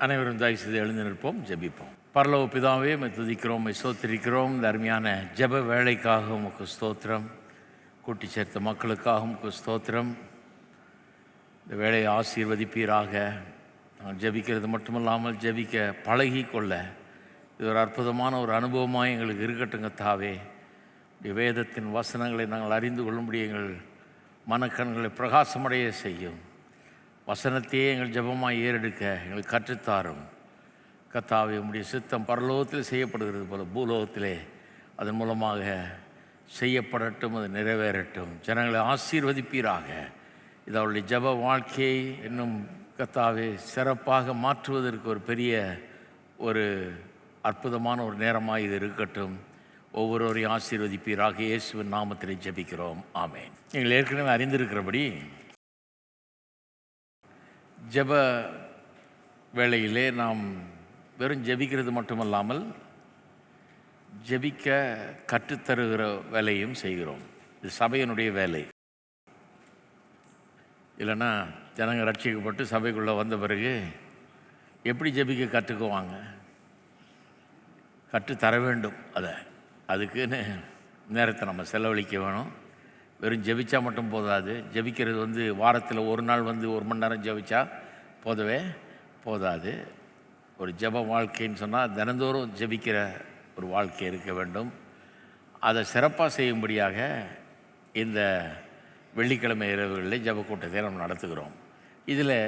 அனைவரும் தயவு செய்து எழுந்து நிற்போம், ஜெபிப்போம். பரலோக பிதாவே, உம்மை துதிக்கிறோம், உம்மை ஸ்தோத்திரிக்கிறோம். இந்த அருமையான ஜெப வேலைக்காக உமக்கு ஸ்தோத்திரம். கூட்டி சேர்த்த மக்களுக்காக உமக்கு ஸ்தோத்திரம். இந்த வேலையை ஆசீர்வதிப்பீராக. நான் ஜெபிக்கிறது மட்டுமல்லாமல் ஜெபிக்க பழகி கொள்ள இது ஒரு அற்புதமான ஒரு அனுபவமாக எங்களுக்கு இருக்கட்டுங்க தாவே. வேதத்தின் வசனங்களை நாங்கள் அறிந்து கொள்ளும்படி எங்கள் மனக்கண்களை பிரகாசமடைய செய்யும். வசனத்தையே எங்கள் ஜெபமாக ஏறெடுக்க எங்களுக்கு கற்றுத்தாரும் கர்த்தாவே. உம்முடைய சித்தம் பரலோகத்தில் செய்யப்படுகிறது போல பூலோகத்திலே அதன் மூலமாக செய்யப்படட்டும், அது நிறைவேறட்டும். ஜனங்களை ஆசீர்வதிப்பீராக. இது அவருடைய ஜெப வாழ்க்கையை இன்னும் கர்த்தாவே சிறப்பாக மாற்றுவதற்கு ஒரு பெரிய ஒரு அற்புதமான ஒரு நேரமாக இது இருக்கட்டும். ஒவ்வொருவரையும் ஆசீர்வதிப்பீராக. இயேசுவின் நாமத்திலே ஜெபிக்கிறோம், ஆமென். நீங்கள் ஏற்கனவே அறிந்திருக்கிறபடி ஜெப வேளையிலே நாம் வெறும் ஜெபிக்கிறது மட்டுமல்லாமல் ஜெபிக்க கற்றுத்தருகிற வேலையும் செய்கிறோம். இது சபையினுடைய வேலை. இல்லைன்னா ஜனங்க ரட்சிக்கப்பட்டு சபைக்குள்ளே வந்த பிறகு எப்படி ஜெபிக்க கற்றுக்குவாங்க? கற்றுத்தர வேண்டும். அதுக்குன்னு நேரத்தை நம்ம செலவழிக்க வேணும். வெறும் ஜெபிச்சா மட்டும் போதாது. ஜெபிக்கிறது வாரத்தில் ஒரு நாள் 1 மணி நேரம் ஜெபிச்சா போதாது. ஒரு ஜெப வாழ்க்கைன்னு சொன்னால் தினந்தோறும் ஜெபிக்கிற ஒரு வாழ்க்கை இருக்க வேண்டும். அதை சிறப்பாக செய்யும்படியாக இந்த வெள்ளிக்கிழமை இரவுகளில் ஜெப கூட்டத்தை நம்ம நடத்துகிறோம். இதில்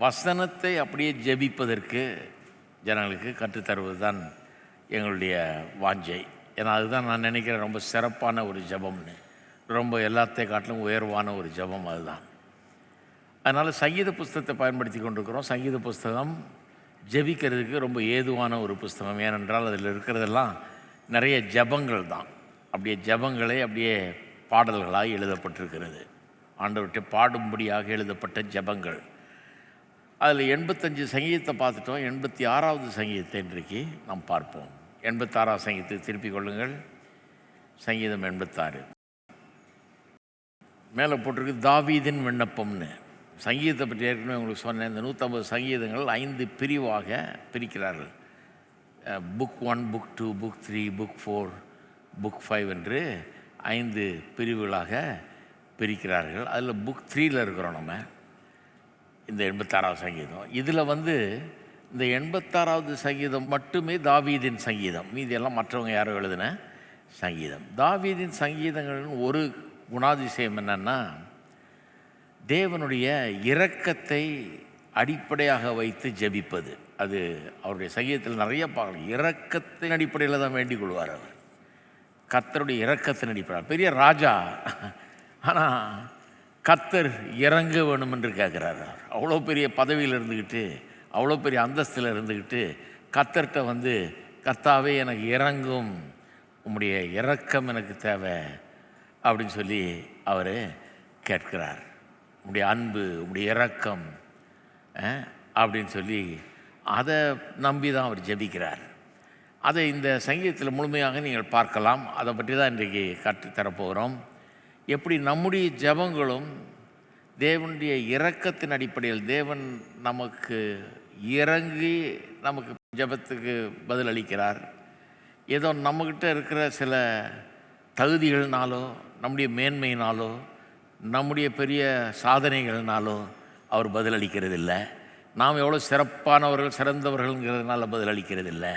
வசனத்தை அப்படியே ஜெபிப்பதற்கு ஜனங்களுக்கு கற்றுத்தருவது தான் எங்களுடைய வாஞ்சை. ஏன்னா அதுதான் நான் நினைக்கிறேன் ரொம்ப சிறப்பான ஒரு ஜெபம்னு. ரொம்ப எல்லாத்தையும் காட்டிலும் உயர்வான ஒரு ஜெபம் அதுதான். அதனால் சங்கீத புஸ்தகத்தை பயன்படுத்தி கொண்டிருக்கிறோம். சங்கீத புஸ்தகம் ஜெபிக்கிறதுக்கு ரொம்ப ஏதுவான ஒரு புஸ்தகம். ஏனென்றால் அதில் இருக்கிறதெல்லாம் நிறைய ஜெபங்கள் தான். அப்படியே ஜெபங்களே அப்படியே பாடல்களாக எழுதப்பட்டிருக்கிறது. ஆண்டவர்கிட்ட பாடும்படியாக எழுதப்பட்ட ஜெபங்கள். அதில் 85 சங்கீதத்தை பார்த்துட்டோம். 86வது சங்கீதத்தை இன்றைக்கு நாம் பார்ப்போம். 86வது சங்கீதத்தை திருப்பிக் கொள்ளுங்கள். சங்கீதம் 86 மேலே போட்டிருக்கு தாவீதின் விண்ணப்பம்னு. சங்கீதத்தை பற்றி ஏற்கனவே உங்களுக்கு சொன்னேன். இந்த 150 சங்கீதங்கள் 5 பிரிவாக பிரிக்கிறார்கள். Book 1, book 2, book 3, book 4, book 5 என்று 5 பிரிவுகளாக பிரிக்கிறார்கள். அதில் புக் 3ல் இருக்கிறோம் நம்ம. இந்த 86வது சங்கீதம். இதில் இந்த 86வது சங்கீதம் மட்டுமே தாவீதின் சங்கீதம். மீதியெல்லாம் மற்றவங்க யாரோ எழுதின சங்கீதம். தாவீதின் சங்கீதங்களின் ஒரு குணாதிசயம் என்னன்னா, தேவனுடைய இரக்கத்தை அடிப்படையாக வைத்து ஜெபிப்பது. அது அவருடைய சங்கீதத்தில் நிறைய பார்க்கலாம். இரக்கத்தின் அடிப்படையில் தான் வேண்டிக் கொள்வார் அவர். கர்த்தருடைய இரக்கத்தின் அடிப்படையில். பெரிய ராஜா, ஆனால் கர்த்தர் இறங்க வேணும் என்று கேட்குறாரு. அவ்வளோ பெரிய பதவியில் இருந்துக்கிட்டு, அவ்வளோ பெரிய அந்தஸ்தில் இருந்துக்கிட்டு கர்த்தர்கிட்ட கர்த்தாவே எனக்கு இறங்கும், உம்முடைய இரக்கம் எனக்கு தேவை அப்படின்னு சொல்லி அவர் கேட்கிறார். உம்முடைய அன்பு, உம்முடைய இரக்கம் அப்படின்னு சொல்லி அதை நம்பி தான் அவர் ஜெபிக்கிறார். அதை இந்த சங்கீதத்தில் முழுமையாக நீங்கள் பார்க்கலாம். அதை பற்றி தான் இன்றைக்கு கற்றுத்தரப்போகிறோம். எப்படி நம்முடைய ஜெபங்களும் தேவனுடைய இரக்கத்தின் அடிப்படையில் தேவன் நமக்கு இறங்கி நமக்கு ஜெபத்துக்கு பதில் அளிக்கிறார். ஏதோ நம்மக்கிட்ட இருக்கிற சில தகுதிகள்னாலோ, நம்முடைய மேன்மையினாலோ, நம்முடைய பெரிய சாதனைகள்னாலோ அவர் பதில் அளிக்கிறதில்லை. நாம் எவ்வளோ சிறப்பானவர்கள், சிறந்தவர்கள்ங்கிறதுனால பதில் அளிக்கிறதில்லை.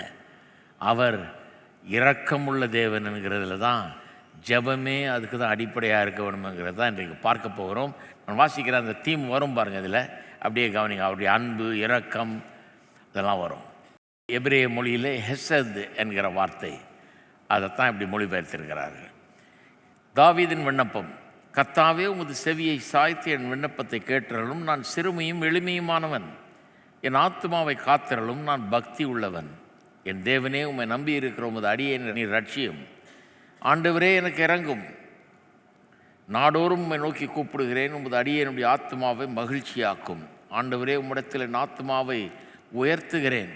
அவர் இரக்கமுள்ள தேவன் என்கிறதுல தான் ஜெபமே அதுக்கு தான் அடிப்படையாக இருக்க வேணுங்கிறது தான் இன்றைக்கு பார்க்க போகிறோம். நான் வாசிக்கிற அந்த தீம் வரும் பாருங்கள். இதில் அப்படியே கவனிங்க. அவருடைய அன்பு, இரக்கம் இதெல்லாம் வரும். எபிரேய மொழியிலே ஹெசத் என்கிற வார்த்தை, அதைத்தான் இப்படி மொழிபெயர்த்திருக்கிறார்கள். தாவீதின் விண்ணப்பம். கர்த்தாவே, உமது செவியை சாய்த்து என் விண்ணப்பத்தை கேட்டறலும். நான் சிறுமையும் எளிமையுமானவன். என் ஆத்துமாவை காத்திரலும். நான் பக்தி உள்ளவன். என் தேவனே, உம்மை நம்பி இருக்கிற உமது அடியை நீர் ரட்சியும். ஆண்டவரே, எனக்கு இறங்கும். நாடோறும் உம்மை நோக்கி கூப்பிடுகிறேன். உமது அடியை என்னுடைய ஆத்துமாவை மகிழ்ச்சியாக்கும். ஆண்டவரே, உம்மிடத்தில் என் ஆத்துமாவை உயர்த்துகிறேன்.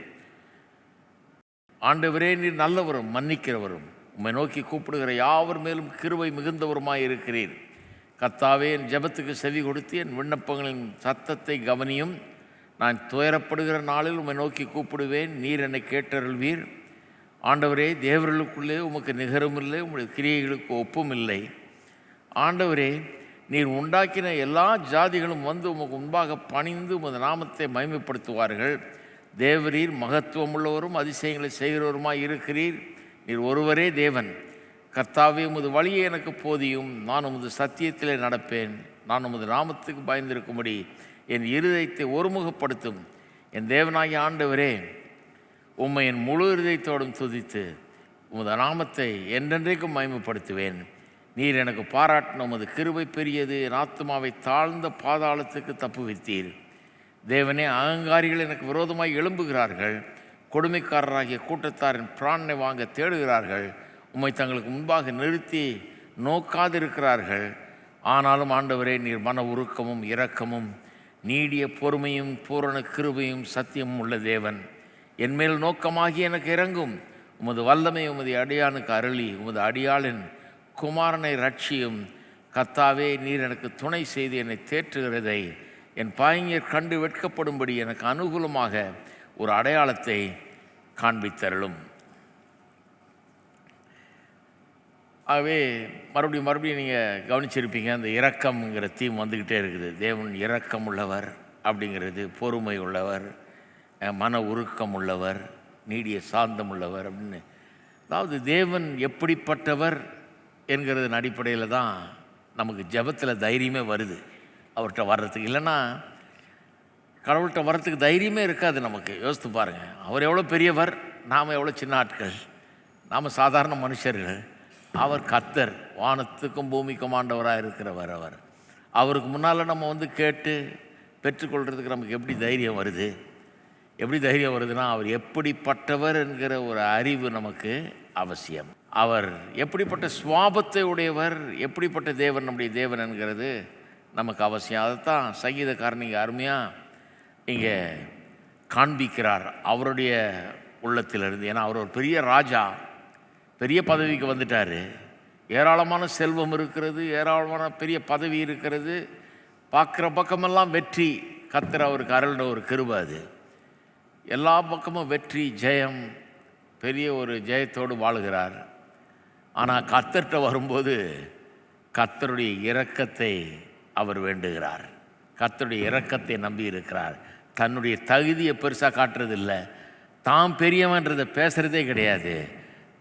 ஆண்டவரே, நீர் நல்லவரும் மன்னிக்கிறவரும், உம்மை நோக்கி கூப்பிடுகிற யாவர் மேலும் கிருபை மிகுந்தவருமாய் இருக்கிறீர். கர்த்தாவே, என் ஜெபத்துக்கு செவி கொடுத்து என் விண்ணப்பங்களின் சத்தத்தை கவனியும். நான் துயரப்படுகிற நாளில் உம்மை நோக்கி கூப்பிடுவேன், நீர் என்னை கேட்டருள்வீர். ஆண்டவரே, தேவர்களுக்குள்ளே உமக்கு நிகரமில்லை, உம்முடைய கிரியைகளுக்கு ஒப்பும் இல்லை. ஆண்டவரே, நீர் உண்டாக்கின எல்லா ஜாதிகளும் வந்து உமக்கு முன்பாக பணிந்து உமது நாமத்தை மகிமைப்படுத்துவார்கள். தேவரீர் மகத்துவம் உள்ளவரும் அதிசயங்களை செய்கிறவருமாய் இருக்கிறீர். நீர் ஒருவரே தேவன். கர்த்தாவே, உமது வழியை எனக்கு போதியும். நான் உமது சத்தியத்திலே நடப்பேன். நான் உமது நாமத்துக்கு பயந்திருக்கும்படி என் இருதயத்தை ஒருமுகப்படுத்தும். என் தேவனாகிய ஆண்டவரே, உம்மை என் முழு இருதயத்தோடும் துதித்து உமது நாமத்தை என்றென்றைக்கும் மகிமைப்படுத்துவேன். நீர் எனக்கு பாராட்டின உமது கிருபை பெரியது. என் ஆத்துமாவை தாழ்ந்த பாதாளத்துக்கு தப்புவித்தீர். தேவனே, அகங்காரிகள் எனக்கு விரோதமாய் எழும்புகிறார்கள். கொடுமைக்காரராகிய கூட்டத்தாரின் பிராணனை வாங்க தேடுகிறார்கள். உம்மை தங்களுக்கு முன்பாக நிறுத்தி நோக்காதிருக்கிறார்கள். ஆனாலும் ஆண்டவரே, நீர் மன உருக்கமும் இரக்கமும் நீடிய பொறுமையும் பூரண கிருபையும் சத்தியமும் உள்ள தேவன். என்மேல் நோக்கமாகி எனக்கு இறங்கும். உமது வல்லமை உமது அடியானுக்கு அருளி உமது அடியாளின் குமாரனை ரட்சியும். கர்த்தாவே, நீர் எனக்கு துணை செய்து என்னை தேற்றுகிறதை என் பாய்ஞர் கண்டு வெட்கப்படும்படி எனக்கு அனுகூலமாக ஒரு அடையாளத்தை காண்பித்தருளும். ஆகவே மறுபடியும் நீங்கள் கவனிச்சிருப்பீங்க, அந்த இரக்கம்ங்கிற தீம் வந்துக்கிட்டே இருக்குது. தேவன் இரக்கம் உள்ளவர் அப்படிங்கிறது, பொறுமை உள்ளவர், மன உருக்கம் உள்ளவர், நீடிய சாந்தம் உள்ளவர் அப்படின்னு. அதாவது தேவன் எப்படிப்பட்டவர் என்கிறதன் அடிப்படையில் தான் நமக்கு ஜெபத்தில் தைரியமே வருது அவர்கிட்ட வர்றதுக்கு. இல்லைன்னா கடவுள்கிட்ட வர்றதுக்கு தைரியமே இருக்காது நமக்கு. யோசித்து பாருங்கள், அவர் எவ்வளோ பெரியவர், நாம் எவ்வளோ சின்ன ஆட்கள், நாம் சாதாரண மனுஷர்கள். அவர் கர்த்தர், வானத்துக்கும் பூமிக்கும் ஆண்டவராக இருக்கிறவர். அவருக்கு முன்னால் நம்ம வந்து கேட்டு பெற்றுக்கொள்கிறதுக்கு நமக்கு எப்படி தைரியம் வருது? எப்படி தைரியம் வருதுன்னா, அவர் எப்படிப்பட்டவர் என்கிற ஒரு அறிவு நமக்கு அவசியம். அவர் எப்படிப்பட்ட சுவாபத்தை உடையவர், எப்படிப்பட்ட தேவன் நம்முடைய தேவன் என்கிறது நமக்கு அவசியம். அதைத்தான் சங்கீதக்காரன் இங்கே அருமையாக இங்கே காண்பிக்கிறார் அவருடைய உள்ளத்திலிருந்து. ஏன்னா அவர் ஒரு பெரிய ராஜா, பெரிய பதவிக்கு வந்துட்டார். ஏராளமான செல்வம் இருக்கிறது, ஏராளமான பெரிய பதவி இருக்கிறது, பார்க்குற பக்கமெல்லாம் வெற்றி. கர்த்தர் அவருக்கு அருள்ன ஒரு கிருபை அது. எல்லா பக்கமும் வெற்றி, ஜெயம், பெரிய ஒரு ஜெயத்தோடு வாழுகிறார். ஆனால் கர்த்தர்கிட்ட வரும்போது கர்த்தருடைய இரக்கத்தை அவர் வேண்டுகிறார். கர்த்தருடைய இரக்கத்தை நம்பி இருக்கிறார். தன்னுடைய தகுதியை பெருசாக காட்டுறதில்லை, தான் பெரியவன்றதை பேசுகிறதே கிடையாது,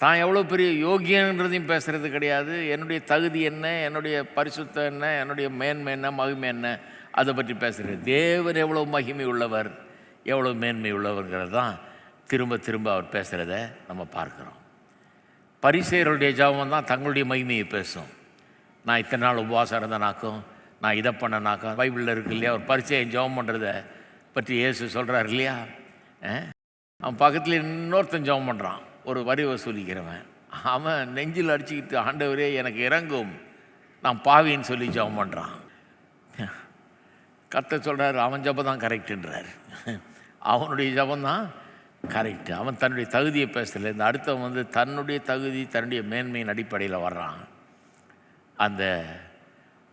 தான் எவ்வளோ பெரிய யோகியன்றதையும் பேசுகிறது கிடையாது. என்னுடைய தகுதி என்ன, என்னுடைய பரிசுத்தம் என்ன, என்னுடைய மேன்மை என்ன, மகிமை என்ன, அதை பற்றி பேசுகிறது. தேவன் எவ்வளோ மகிமை உள்ளவர், எவ்வளோ மேன்மை உள்ளவர்ங்கிறது தான் திரும்ப திரும்ப அவர் பேசுகிறத நம்ம பார்க்குறோம். பரிசேயருடைய ஜெபம் தான் தங்களுடைய மகிமையை பேசும். நான் இத்தனை நாள் உபவாசம் இருந்தனாக்கும், நான் இதை பண்ணனாக்கும். பைபிளில் இருக்கு இல்லையா, ஒரு பரிசேயன் ஜெபம் பண்ணுறதை பற்றி இயேசு சொல்கிறார் இல்லையா. அவன் பக்கத்தில் இன்னொருத்தன் ஜெபம் பண்ணுறான், ஒரு வரி வசூலிக்கிறவன். அவன் நெஞ்சில் அடிச்சுக்கிட்டு, ஆண்டவரே எனக்கு இறங்கும், நான் பாவின்னு சொல்லி ஜெபம் பண்ணுறான். கர்த்தர் சொல்கிறார், அவன் ஜெபம் தான் கரெக்டுன்றார். அவனுடைய ஜெபம் தான் கரெக்டு. அவன் தன்னுடைய தகுதியை பேசலை. இந்த அடுத்தவன் வந்து தன்னுடைய தகுதி, தன்னுடைய மேன்மையின் அடிப்படையில் வர்றான். அந்த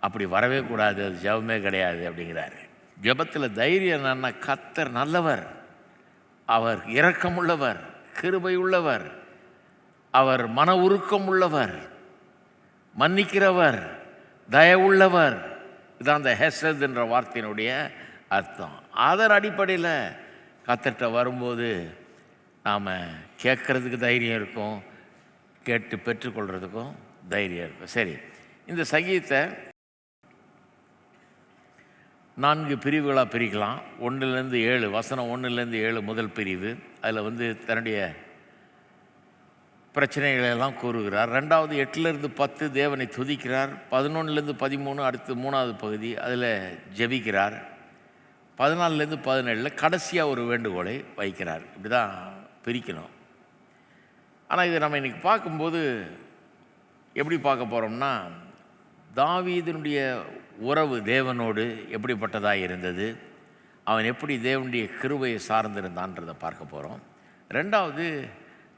அப்படி வரவே கூடாது, அது ஜெபமே கிடையாது அப்படிங்கிறாரு. ஜெபத்தில் தைரியம் என்னன்னா, கர்த்தர் நல்லவர், அவர் இரக்கமுள்ளவர், கிருபை உள்ளவர், அவர் மன உருக்கம் உள்ளவர், மன்னிக்கிறவர், தயவுள்ளவர். இதுதான் அந்த ஹெசத் என்ற வார்த்தையினுடைய அர்த்தம். அதன் அடிப்படையில் கர்த்தர்கிட்ட வரும்போது நாம் கேட்குறதுக்கு தைரியம் இருக்கும், கேட்டு பெற்றுக்கொள்கிறதுக்கும் தைரியம் இருக்கும். சரி, இந்த சங்கீதத்தை 4 பிரிவுகளாக பிரிக்கலாம். 1-7 வசனம், 1-7 முதல் பிரிவு. அதில் வந்து தன்னுடைய பிரச்சனைகளெல்லாம் கூறுகிறார். 2வது 8-10 தேவனை துதிக்கிறார். 11-13 அடுத்து 3வது பகுதி, அதில் ஜெபிக்கிறார். 14-17 கடைசியாக ஒரு வேண்டுகோளை வைக்கிறார். இப்படி தான் பிரிக்கணும். ஆனால் இதை நம்ம இன்றைக்கி பார்க்கும்போது எப்படி பார்க்க போகிறோம்னா, தாவீதினுடைய உறவு தேவனோடு எப்படிப்பட்டதாக இருந்தது, அவன் எப்படி தேவனுடைய கிருபையை சார்ந்திருந்தான்றதை பார்க்க போகிறோம். 2வது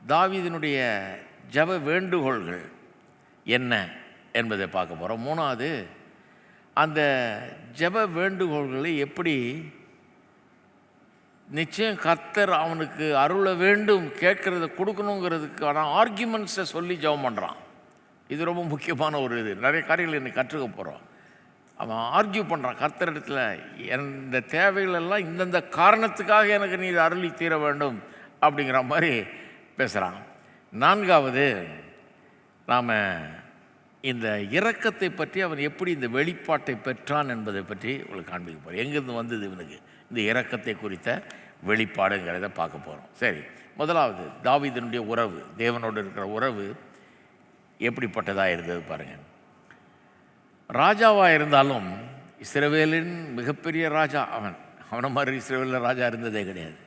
தாவீதினுடைய ஜெப வேண்டுகோள்கள் என்ன என்பதை பார்க்க போகிறோம். 3வது அந்த ஜெப வேண்டுகோள்களை எப்படி நிச்சயம் கர்த்தர் அவனுக்கு அருள வேண்டும், கேட்கறத கொடுக்கணுங்கிறதுக்கான ஆர்கியூமெண்ட்ஸை சொல்லி ஜெபம் பண்ணுறான். இது ரொம்ப முக்கியமான ஒரு இது. நிறைய காரியங்கள் இன்னைக்கு கற்றுக்க போகிறோம். அவன் ஆர்கியூ பண்ணுறான் கர்த்தரிடத்தில், இந்த தேவைகளெல்லாம் இந்தந்த காரணத்துக்காக எனக்கு நீ அருளி தீர வேண்டும் அப்படிங்கிற மாதிரி பேசுகிறான். நான்காவது, நாம் இந்த இரக்கத்தை பற்றி அவன் எப்படி இந்த வெளிப்பாட்டை பெற்றான் என்பதை பற்றி உங்களுக்கு காண்பிக்க போகிறோம். எங்கேருந்து வந்தது இவனுக்கு இந்த இரக்கத்தை குறித்த வெளிப்பாடுங்கிறத பார்க்க போகிறோம். சரி, முதலாவது தாவீதினுடைய உறவு, தேவனோடு இருக்கிற உறவு எப்படிப்பட்டதாக இருந்தது பாருங்கள். ராஜாவாக இருந்தாலும் இஸ்ரவேலின் மிகப்பெரிய ராஜா அவனை மாதிரி இஸ்ரவேலில் ராஜா இருந்ததே கிடையாது.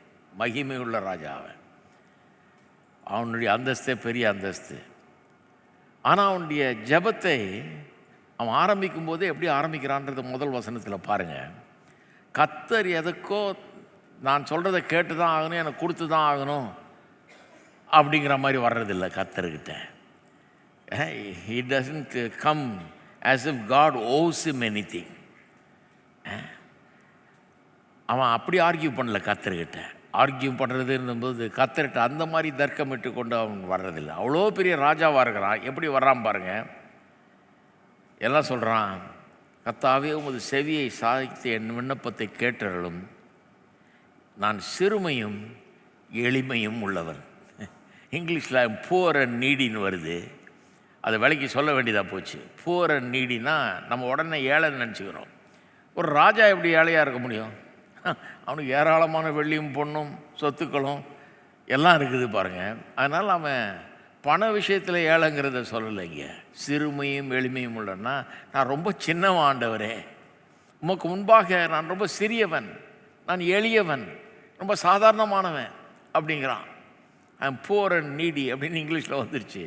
மகிமை உள்ள ராஜா அவனுடைய அந்தஸ்தே பெரிய அந்தஸ்து. ஆனால் அவனுடைய ஜெபத்தை அவன் ஆரம்பிக்கும் போதே எப்படி ஆரம்பிக்கிறான்றது முதல் வசனத்தில் பாருங்கள். கர்த்தர் எதுக்கோ நான் சொல்கிறத கேட்டு தான் ஆகணும், எனக்கு கொடுத்து தான் ஆகணும் அப்படிங்கிற மாதிரி வர்றதில்லை கர்த்தர்கிட்ட. He doesn't come as if God owes him anything. அவன் அப்படி ஆர்கியூ பண்ணல கர்த்தர்கிட்ட. ஆர்கியூ பண்ணுறதுன்னும்போது கர்த்தர்கிட்ட அந்த மாதிரி தர்க்கமிட்டு கொண்டு அவன் வர்றதில்லை. அவ்வளோ பெரிய ராஜாவாக இருக்கிறான். எப்படி வர்றான் பாருங்கள். எல்லாம் சொல்கிறான், கர்த்தாவே உமது செவியை சாய்த்து என் விண்ணப்பத்தை கேட்டருளும், நான் சிறுமையும் எளிமையும் உள்ளவன். இங்கிலீஷில் புவர் அண்ட் நீடின்னு வருது. அதை விலைக்கு சொல்ல வேண்டியதாக போச்சு. புவர் அண்ட் நீடினா நம்ம உடனே ஏழைன்னு நினச்சிக்கிறோம். ஒரு ராஜா எப்படி ஏழையாக இருக்க முடியும்? அவனுக்கு ஏராளமான வெள்ளியும் பொண்ணும் சொத்துக்களும் எல்லாம் இருக்குது பாருங்கள். அதனால் அவன் பண விஷயத்தில் ஏழைங்கிறத சொல்லலைங்க. சிறுமையும் எளிமையும் உள்ளன்னா, நான் ரொம்ப சின்னவன் ஆண்டவரே, உமக்கு முன்பாக நான் ரொம்ப சிறியவன், நான் எளியவன், ரொம்ப சாதாரணமானவன் அப்படிங்கிறான். ஐம் புவர் அண்ட் நீடி அப்படின்னு இங்கிலீஷில் வந்துருச்சு.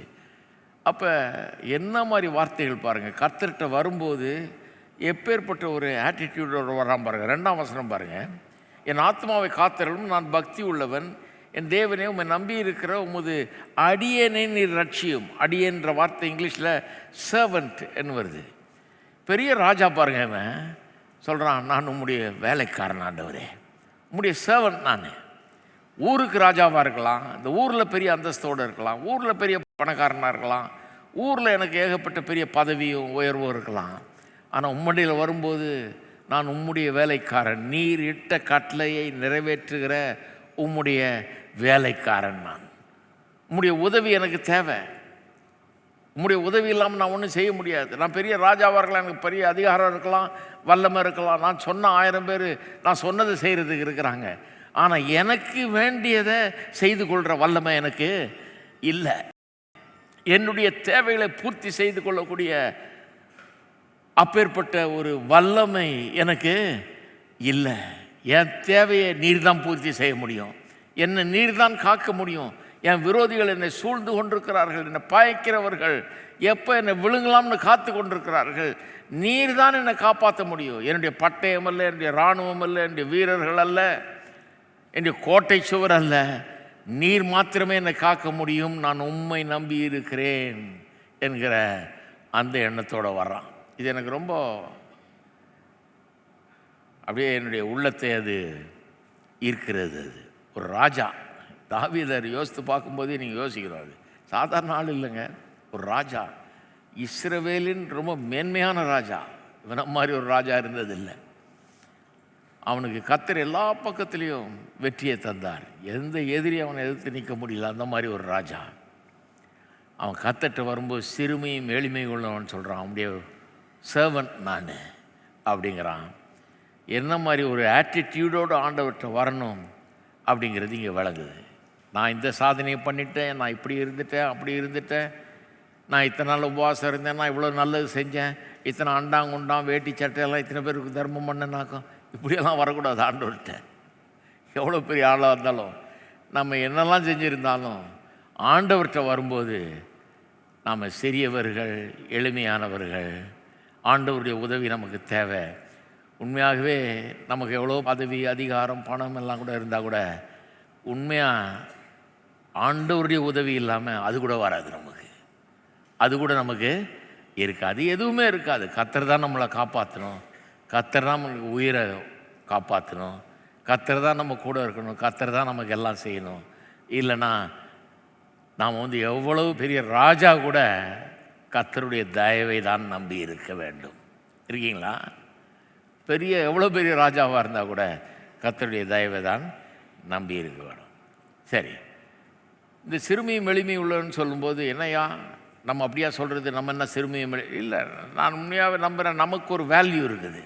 அப்போ என்ன மாதிரி வார்த்தைகள் பாருங்கள். கர்த்தர்கிட்ட வரும்போது எப்பேற்பட்ட ஒரு ஆட்டிடியூடோடு வரான் பாருங்கள். 2ஆம் வசனம் பாருங்கள். என் ஆத்மாவை காத்தருளும், நான் பக்தி உள்ளவன், என் தேவனே உம்மை நம்பி இருக்கிற உமது அடியேனை நீர் ரட்சியும். அடியேன்ற வார்த்தை இங்கிலீஷில் சர்வன்ட் என்று வருது. பெரிய ராஜா பாருங்க. அவன் சொல்கிறான், நான் உம்முடைய வேலைக்காரன் ஆண்டவரே, உம்முடைய சர்வன்ட். நான் ஊருக்கு ராஜாவாக இருக்கலாம், இந்த ஊரில் பெரிய அந்தஸ்தோடு இருக்கலாம், ஊரில் பெரிய பணக்காரனாக இருக்கலாம், ஊரில் எனக்கு ஏகப்பட்ட பெரிய பதவியும் உயர்வும் இருக்கலாம். ஆனால் உம்மடியில் வரும்போது நான் உம்முடைய வேலைக்காரன், நீர் இட்ட கட்டளையை நிறைவேற்றுகிற உம்முடைய வேலைக்காரன். நான் உம்முடைய உதவி எனக்கு தேவை. உம்முடைய உதவி இல்லாமல் நான் ஒன்றும் செய்ய முடியாது. நான் பெரிய ராஜாவாக இருக்கலாம், எனக்கு பெரிய அதிகாரம் இருக்கலாம், வல்லமை இருக்கலாம், நான் சொன்ன 1000 பேர் நான் சொன்னதை செய்கிறதுக்கு இருக்கிறாங்க. ஆனால் எனக்கு வேண்டியதை செய்து கொள்கிற வல்லமை எனக்கு இல்லை. என்னுடைய தேவைகளை பூர்த்தி செய்து கொள்ளக்கூடிய அப்பேற்பட்ட ஒரு வல்லமை எனக்கு இல்லை. என் தேவையை நீர் தான் பூர்த்தி செய்ய முடியும், என்னை நீர் தான் காக்க முடியும். என் விரோதிகள் என்னை சூழ்ந்து கொண்டிருக்கிறார்கள், என்னை பாய்க்கிறவர்கள் எப்போ என்னை விழுங்கலாம்னு காத்து கொண்டிருக்கிறார்கள். நீர் தான் என்னை காப்பாற்ற முடியும். என்னுடைய பட்டயம் அல்ல, என்னுடைய இராணுவம் அல்ல, என்னுடைய வீரர்கள் அல்ல, என்னுடைய கோட்டை சுவர் அல்ல, நீர் மாத்திரமே என்னை காக்க முடியும். நான் உம்மை நம்பி இருக்கிறேன் என்கிற அந்த எண்ணத்தோடு வர்றான். இது எனக்கு ரொம்ப அப்படியே என்னுடைய உள்ளத்தை அது ஈர்க்கிறது. அது ஒரு ராஜா தாவீதர் யோசித்து பார்க்கும்போதே நீங்கள் யோசிக்கிறோம், அது சாதாரண ஆள் இல்லைங்க, ஒரு ராஜா, இஸ்ரவேலின் ரொம்ப மேன்மையான ராஜா. இவன மாதிரி ஒரு ராஜா இருந்ததில்லை. அவனுக்கு கர்த்தர் எல்லா பக்கத்துலேயும் வெற்றியை தந்தார். எந்த எதிரி அவனை எதிர்த்து நிற்க முடியல, அந்த மாதிரி ஒரு ராஜா. அவன் கர்த்தர்கிட்ட வரும்போது சிறுமையும் எளிமையும் உள்ளவன் சொல்கிறான், அவனுடைய சர்வன்ட் நான் அப்படிங்கிறான். என்ன மாதிரி ஒரு ஆட்டிடியூடோடு ஆண்டவர்கிட்ட வரணும் அப்படிங்கிறது இங்கே விளங்குது. நான் இந்த சாதனையை பண்ணிட்டேன், நான் இப்படி இருந்துட்டேன், அப்படி இருந்துட்டேன், நான் இத்தனை நாள் உபவாசம் இருந்தேன், நான் இவ்வளோ நல்லது செஞ்சேன், இத்தனை அண்டாங்குண்டான் வேட்டி சட்டையெல்லாம் இத்தனை பேருக்கு தர்மம் பண்ணனாக்கும், இப்படியெல்லாம் வரக்கூடாது ஆண்டவர்கிட்ட. எவ்வளோ பெரிய ஆளாக இருந்தாலும், நம்ம என்னெல்லாம் செஞ்சுருந்தாலும் ஆண்டவர்கிட்ட வரும்போது நாம் சிறியவர்கள், எளிமையானவர்கள். ஆண்டவருடைய உதவி நமக்கு தேவை. உண்மையாகவே நமக்கு எவ்வளோ பதவி, அதிகாரம், பணம் எல்லாம் கூட இருந்தால் கூட உண்மையாக ஆண்டவருடைய உதவி இல்லாமல் அது கூட வராது நமக்கு. அது கூட நமக்கு இருக்காது, எதுவுமே இருக்காது. கர்த்தர் தான் நம்மளை காப்பாற்றணும், கர்த்தர் தான் நம்மளுக்கு உயிரை காப்பாற்றணும். கர்த்தர் தான் நம்ம கூட இருக்கணும், கர்த்தர் தான் நமக்கு எல்லாம் செய்யணும். இல்லைன்னா நாம் எவ்வளவு பெரிய ராஜா கூட கர்த்தருடைய தயவை தான் நம்பி இருக்க வேண்டும். இருக்கீங்களா? எவ்வளோ பெரிய ராஜாவாக இருந்தால் கூட கர்த்தருடைய தயவை தான் நம்பி இருக்க வேணும். சரி, இந்த சிறுமியும் எளிமையும் உள்ளன்னு சொல்லும்போது என்னையா நம்ம அப்படியா சொல்கிறது? நம்ம என்ன சிறுமியும் இல்லை, நான் உண்மையாகவே நம்புகிறேன். நமக்கு ஒரு வேல்யூ இருக்குது.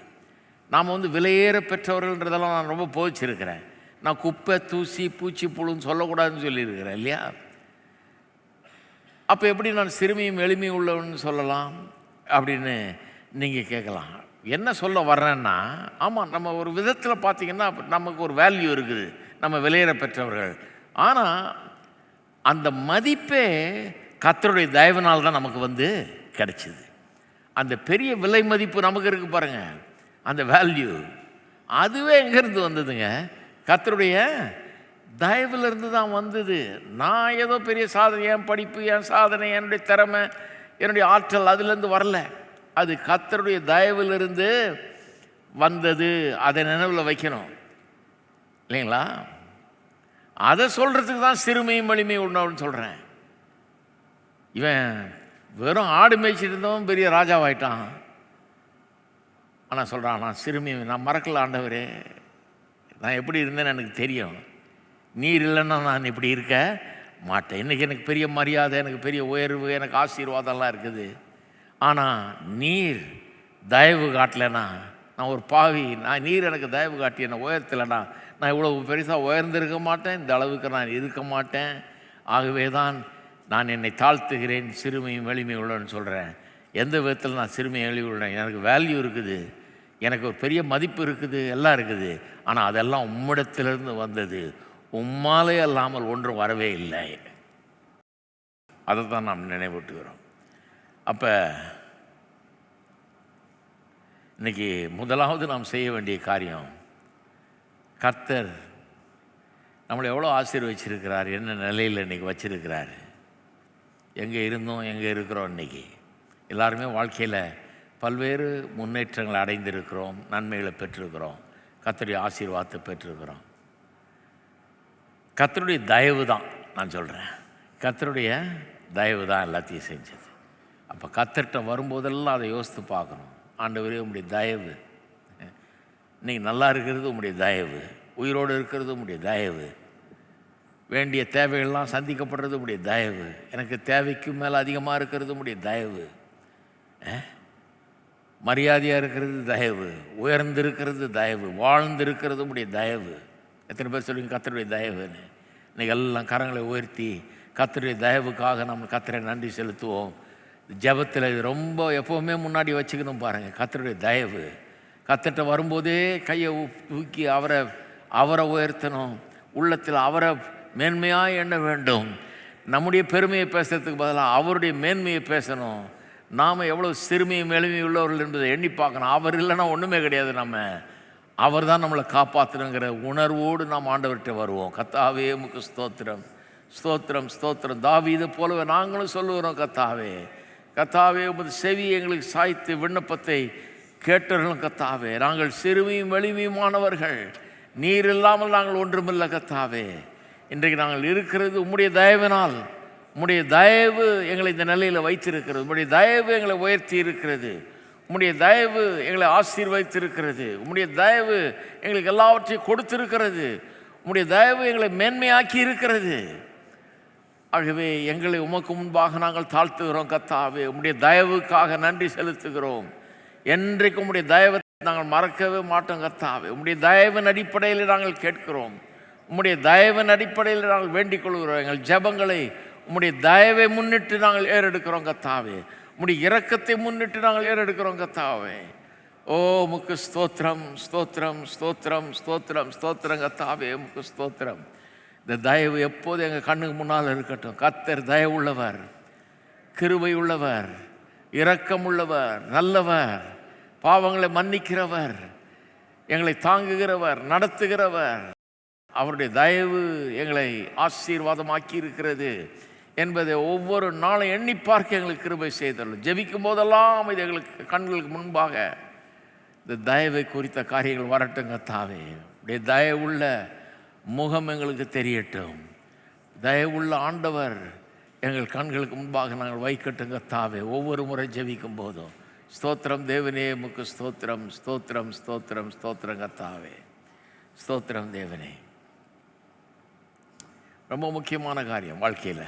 நாம் விலையேற பெற்றவர்கள்ன்றதெல்லாம் நான் ரொம்ப போதிச்சிருக்கிறேன். நான் குப்பை, தூசி, பூச்சி, புழுன்னு சொல்லக்கூடாதுன்னு சொல்லியிருக்கிறேன் இல்லையா? அப்போ எப்படி நான் சிறுமியும் எளிமையும் உள்ளவன்னு சொல்லலாம் அப்படின்னு நீங்கள் கேட்கலாம். என்ன சொல்ல வர்றேன்னா, ஆமாம், நம்ம ஒரு விதத்தில் பார்த்திங்கன்னா நமக்கு ஒரு வேல்யூ இருக்குது, நம்ம விலையேற பெற்றவர்கள். ஆனால் அந்த மதிப்பே கர்த்தருடைய தயவினால் தான் நமக்கு கிடைச்சிது. அந்த பெரிய விலை மதிப்பு நமக்கு இருக்குது பாருங்கள், அந்த வேல்யூ, அதுவே எங்கேருந்து வந்ததுங்க? கர்த்தருடைய தயவிலிருந்து தான் வந்தது. நான் ஏதோ பெரிய சாதனை, என் படிப்பு, என் சாதனை, என்னுடைய திறமை, என்னுடைய ஆற்றல் அதுலேருந்து வரல. அது கர்த்தருடைய தயவிலிருந்து வந்தது. அதை நினைவில் வைக்கணும் இல்லைங்களா? அதை சொல்கிறதுக்கு தான் சிறுமையும் எளிமையும் உண்ணான்னு சொல்கிறேன். இவன் வெறும் ஆடு மேய்ச்சிட்டு இருந்தவன் பெரிய ராஜாவாயிட்டான். ஆனால் சொல்கிறான், நான் சிறுமியும், நான் மறக்கல ஆண்டவரே, நான் எப்படி இருந்தேன்னு எனக்கு தெரியும், நீர் இல்லைன்னா நான் இப்படி இருக்க மாட்டேன். இன்றைக்கி எனக்கு பெரிய மரியாதை, எனக்கு பெரிய உயர்வு, எனக்கு ஆசீர்வாதம்லாம் இருக்குது. ஆனால் நீர் தயவு காட்டலைன்னா நான் ஒரு பாவி. நீர் எனக்கு தயவு காட்டி என்னை உயர்த்தலைன்னா நான் இவ்வளோ பெருசாக உயர்ந்திருக்க மாட்டேன், இந்த அளவுக்கு நான் இருக்க மாட்டேன். ஆகவே தான் நான் என்னை தாழ்த்துகிறேன், சிறுமையும் எளிமையும் உள்ளன்னு சொல்கிறேன். எந்த விதத்தில் நான் சிறுமையும் எளிமையும் உள்ளேன்? எனக்கு வேல்யூ இருக்குது, எனக்கு ஒரு பெரிய மதிப்பு இருக்குது, எல்லாம் இருக்குது. ஆனால் அதெல்லாம் உம்மிடத்திலிருந்து வந்தது, உம்மாலே அல்லாமல் ஒன்றும் வரவே இல்லை. அதை தான் நாம் நினைவூட்டுகிறோம். அப்போ இன்றைக்கி முதலாவது நாம் செய்ய வேண்டிய காரியம், கர்த்தர் நம்மளை எவ்வளோ ஆசீர்வச்சிருக்கிறார், என்ன நிலையில் இன்றைக்கி வச்சிருக்கிறார், எங்கே இருந்தோம், எங்கே இருக்கிறோம். இன்றைக்கி எல்லாருமே வாழ்க்கையில் பல்வேறு முன்னேற்றங்களை அடைந்திருக்கிறோம், நன்மைகளை பெற்றிருக்கிறோம், கர்த்தருடைய ஆசீர்வாதத்தை பெற்றிருக்கிறோம். கர்த்தருடைய தயவு தான் நான் சொல்கிறேன், கர்த்தருடைய தயவு தான் எல்லாத்தையும் செஞ்சது. அப்போ கர்த்தர்கிட்ட வரும்போதெல்லாம் அதை யோசித்து பார்க்கணும். ஆண்டவரே, உம்முடைய தயவு, இன்றைக்கி நல்லா இருக்கிறது உம்முடைய தயவு, உயிரோடு இருக்கிறது உம்முடைய தயவு, வேண்டிய தேவைகள்லாம் சந்திக்கப்படுறது உம்முடைய தயவு, எனக்கு தேவைக்கும் மேலே அதிகமாக இருக்கிறது உம்முடைய தயவு, மரியாதையாக இருக்கிறது தயவு, உயர்ந்திருக்கிறது தயவு, வாழ்ந்திருக்கிறது உம்முடைய தயவு. எத்தனை பேர் சொல்லுவீங்க கர்த்தருடைய தயவுன்னு? இன்றைக்கி எல்லாம் கரங்களை உயர்த்தி கர்த்தருடைய தயவுக்காக நம்ம கர்த்தரை நன்றி செலுத்துவோம். ஜெபத்தில் இது ரொம்ப எப்போவுமே முன்னாடி வச்சுக்கணும் பாருங்கள். கர்த்தருடைய தயவு, கர்த்தர்கிட்ட வரும்போதே கையை தூக்கி அவரை உயர்த்தணும், உள்ளத்தில் அவரை மேன்மையாக எண்ண வேண்டும். நம்முடைய பெருமையை பேசுறதுக்கு பதிலாக அவருடைய மேன்மையை பேசணும். நாம் எவ்வளோ சிறுமையும் எளிமையும் உள்ளவர்கள் என்பதை எண்ணி பார்க்கணும். அவர் இல்லைன்னா ஒன்றுமே கிடையாது. அவர் தான் நம்மளை காப்பாற்றணுங்கிற உணர்வோடு நாம் ஆண்டவர்கிட்ட வருவோம். கர்த்தாவே உமக்கு ஸ்தோத்திரம், ஸ்தோத்திரம், ஸ்தோத்திரம். தாவீதை போலவே நாங்களும் சொல்லுகிறோம், கர்த்தாவே, கர்த்தாவே உமது செவி எங்களுக்கு சாய்த்து விண்ணப்பத்தை கேட்டவர்களும் கர்த்தாவே, நாங்கள் சிறுமியும் எளிமையுமானவர்கள், நீர் இல்லாமல் நாங்கள் ஒன்றுமில்லை கர்த்தாவே. இன்றைக்கு நாங்கள் இருக்கிறது உம்முடைய தயவினால். உம்முடைய தயவு எங்களை இந்த நிலையில் வைத்திருக்கிறது, உம்முடைய தயவு எங்களை உயர்த்தி இருக்கிறது, உம்முடைய தயவு எங்களை ஆசீர்வதித்திருக்கிறது, உம்முடைய தயவு எங்களுக்கு எல்லாவற்றையும் கொடுத்திருக்கிறது, உம்முடைய தயவு எங்களை மேன்மையாக்கி இருக்கிறது. ஆகவே எங்களை உமக்கு முன்பாக நாங்கள் தாழ்த்துகிறோம் கர்த்தாவே. உம்முடைய தயவுக்காக நன்றி செலுத்துகிறோம். என்றைக்கு உம்முடைய தயவை நாங்கள் மறக்கவே மாட்டோம் கர்த்தாவே. உம்முடைய தயவின் அடிப்படையில் நாங்கள் கேட்கிறோம், உம்முடைய தயவின் அடிப்படையில் நாங்கள் வேண்டிக் கொள்கிறோம். எங்கள் ஜெபங்களை உம்முடைய தயவை முன்னிட்டு நாங்கள் ஏறெடுக்கிறோம் கர்த்தாவே. உம்முடைய இரக்கத்தை முன்னிட்டு நாங்கள் ஏறெடுக்கிறோம் கர்த்தாவே. ஓ உமக்கு ஸ்தோத்திரம், ஸ்தோத்திரம், ஸ்தோத்திரம், ஸ்தோத்திரம், ஸ்தோத்திரம் கர்த்தாவே, உமக்கு ஸ்தோத்திரம். இந்த தயவு எப்போது எங்கள் கண்ணுக்கு முன்னால் இருக்கட்டும். கர்த்தர் தயவு உள்ளவர், கிருபை உள்ளவர், இரக்கம் உள்ளவர், நல்லவர், பாவங்களை மன்னிக்கிறவர், எங்களை தாங்குகிறவர், நடத்துகிறவர். அவருடைய தயவு எங்களை ஆசீர்வாதமாக்கி இருக்கிறது என்பதை ஒவ்வொரு நாளும் எண்ணி பார்க்க எங்களுக்கு கிருபை செய்துள்ளோம். ஜெபிக்கும் போதெல்லாம் இது எங்களுக்கு கண்களுக்கு முன்பாக இந்த தயவை குறித்த காரியங்கள் வரட்டும் கர்த்தாவே. உடைய தயவுள்ள முகம் எங்களுக்கு தெரியட்டும். தயவுள்ள ஆண்டவர் எங்கள் கண்களுக்கு முன்பாக நாங்கள் வைக்கட்டும் கர்த்தாவே. ஒவ்வொரு முறை ஜெபிக்கும் போதும் ஸ்தோத்திரம் தேவனே, உமக்கு ஸ்தோத்திரம், ஸ்தோத்திரம், ஸ்தோத்திரம், ஸ்தோத்திரம் கர்த்தாவே, ஸ்தோத்திரம் தேவனே. ரொம்ப முக்கியமான காரியம் வாழ்க்கையில்.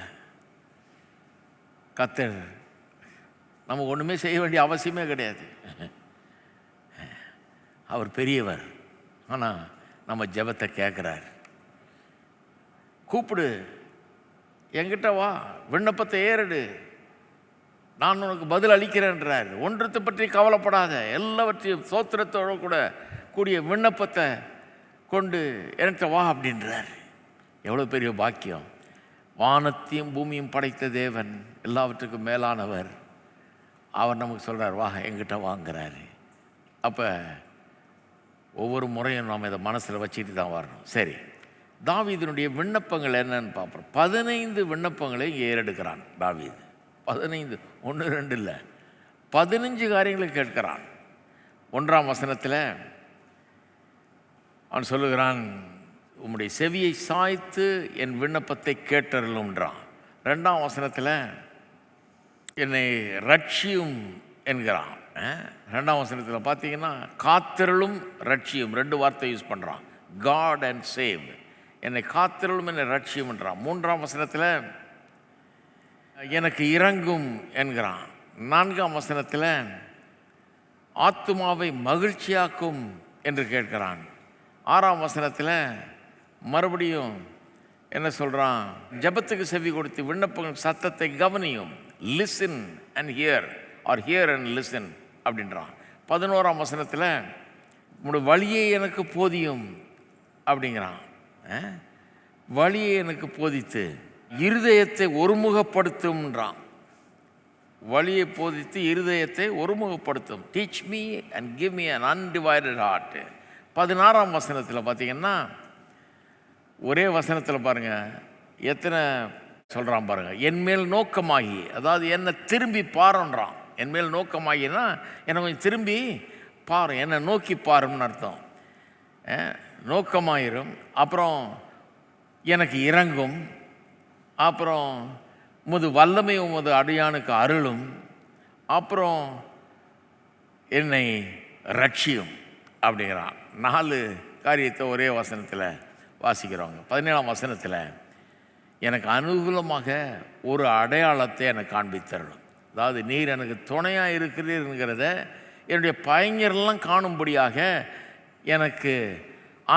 கர்த்தர் நம்ம ஒன்றுமே செய்ய வேண்டிய அவசியமே கிடையாது. அவர் பெரியவர். ஆனால் நம்ம ஜெபத்தை கேட்குறார். கூப்பிடு, என்கிட்ட வா, விண்ணப்பத்தை ஏறிடு, நான் உனக்கு பதில் அளிக்கிறேன்றார். ஒன்றத்தை பற்றி கவலைப்படாத, எல்லாவற்றையும் ஸ்தோத்திரத்தோடு கூட கூடிய விண்ணப்பத்தை கொண்டு என்கிட்ட வா அப்படின்றார். எவ்வளோ பெரிய பாக்கியம்! வானத்தையும் பூமியும் படைத்த தேவன், எல்லாவற்றுக்கும் மேலானவர், அவர் நமக்கு சொல்கிறார் வா என்கிட்ட வாங்குறாரு. அப்போ ஒவ்வொரு முறையும் நாம் இதை மனசில் வச்சுட்டு தான் வரணும். சரி, தாவீதினுடைய விண்ணப்பங்கள் என்னன்னு பார்ப்போம். 15 விண்ணப்பங்களை ஏறெடுக்கிறான் தாவீது. 15, 1 2 இல்லை, 15 காரியங்களை கேட்கிறான். 1ஆம் வசனத்தில் அவன் சொல்லுகிறான், உம்முடைய செவியை சாய்த்து என் விண்ணப்பத்தை கேட்டருளும்ன்றான். 2ஆம் வசனத்தில் என்னை ரட்சியும் என்கிறான். 2ஆம் வசனத்தில் பார்த்தீங்கன்னா காத்திரளும் ரட்சியும் 2 வார்த்தை யூஸ் பண்ணுறான். காட் அண்ட் சேவ், என்னை காத்திரளும் என்னை ரட்சியும்ன்றான். 3ஆம் வசனத்தில் எனக்கு இறங்கும் என்கிறான். 4ஆம் வசனத்தில் ஆத்துமாவை மகிழ்ச்சியாக்கும் என்று கேட்கிறான். 6ஆம் வசனத்தில் மறுபடியும் என்ன சொல்கிறான், ஜெபத்துக்கு செவி கொடுத்து விண்ணப்பங்கள் சத்தத்தை கவனியும், listen and hear or hear and listen அப்படின்றான். 11ஆம் வசனத்தில் உங்களுடைய வழியை எனக்கு போதியும் அப்படிங்கிறான். வழியை எனக்கு போதித்து இருதயத்தை ஒருமுகப்படுத்தும்ன்றான். வழியை போதித்து இருதயத்தை ஒருமுகப்படுத்தும். Teach me and give me an undivided heart. 16ஆம் வசனத்தில் பார்த்தீங்கன்னா ஒரே வசனத்தில் பாருங்கள் எத்தனை சொல்கிறான் பாருங்கள். என்மேல் நோக்கமாகி, அதாவது என்னை திரும்பி பாருன்றான். என்மேல் நோக்கமாகினா என்னை கொஞ்சம் திரும்பி பாரு, என்னை நோக்கி பாருன்னு அர்த்தம். நோக்கமாயிரும், அப்புறம் எனக்கு இறங்கும், அப்புறம் உமது வல்லமை உமது அடியானுக்கு அருளும், அப்புறம் என்னை ரட்சியும் அப்படிங்கிறான். 4 காரியத்தை ஒரே வசனத்தில் வாசிக்கிறவங்க. 17ஆம் வசனத்தில் எனக்கு அனுகூலமாக ஒரு அடையாளத்தை எனக்கு காண்பித்தரணும். அதாவது நீர் எனக்கு துணையாக இருக்கிறீர்ங்கிறத என்னுடைய பையங்கரெல்லாம் காணும்படியாக எனக்கு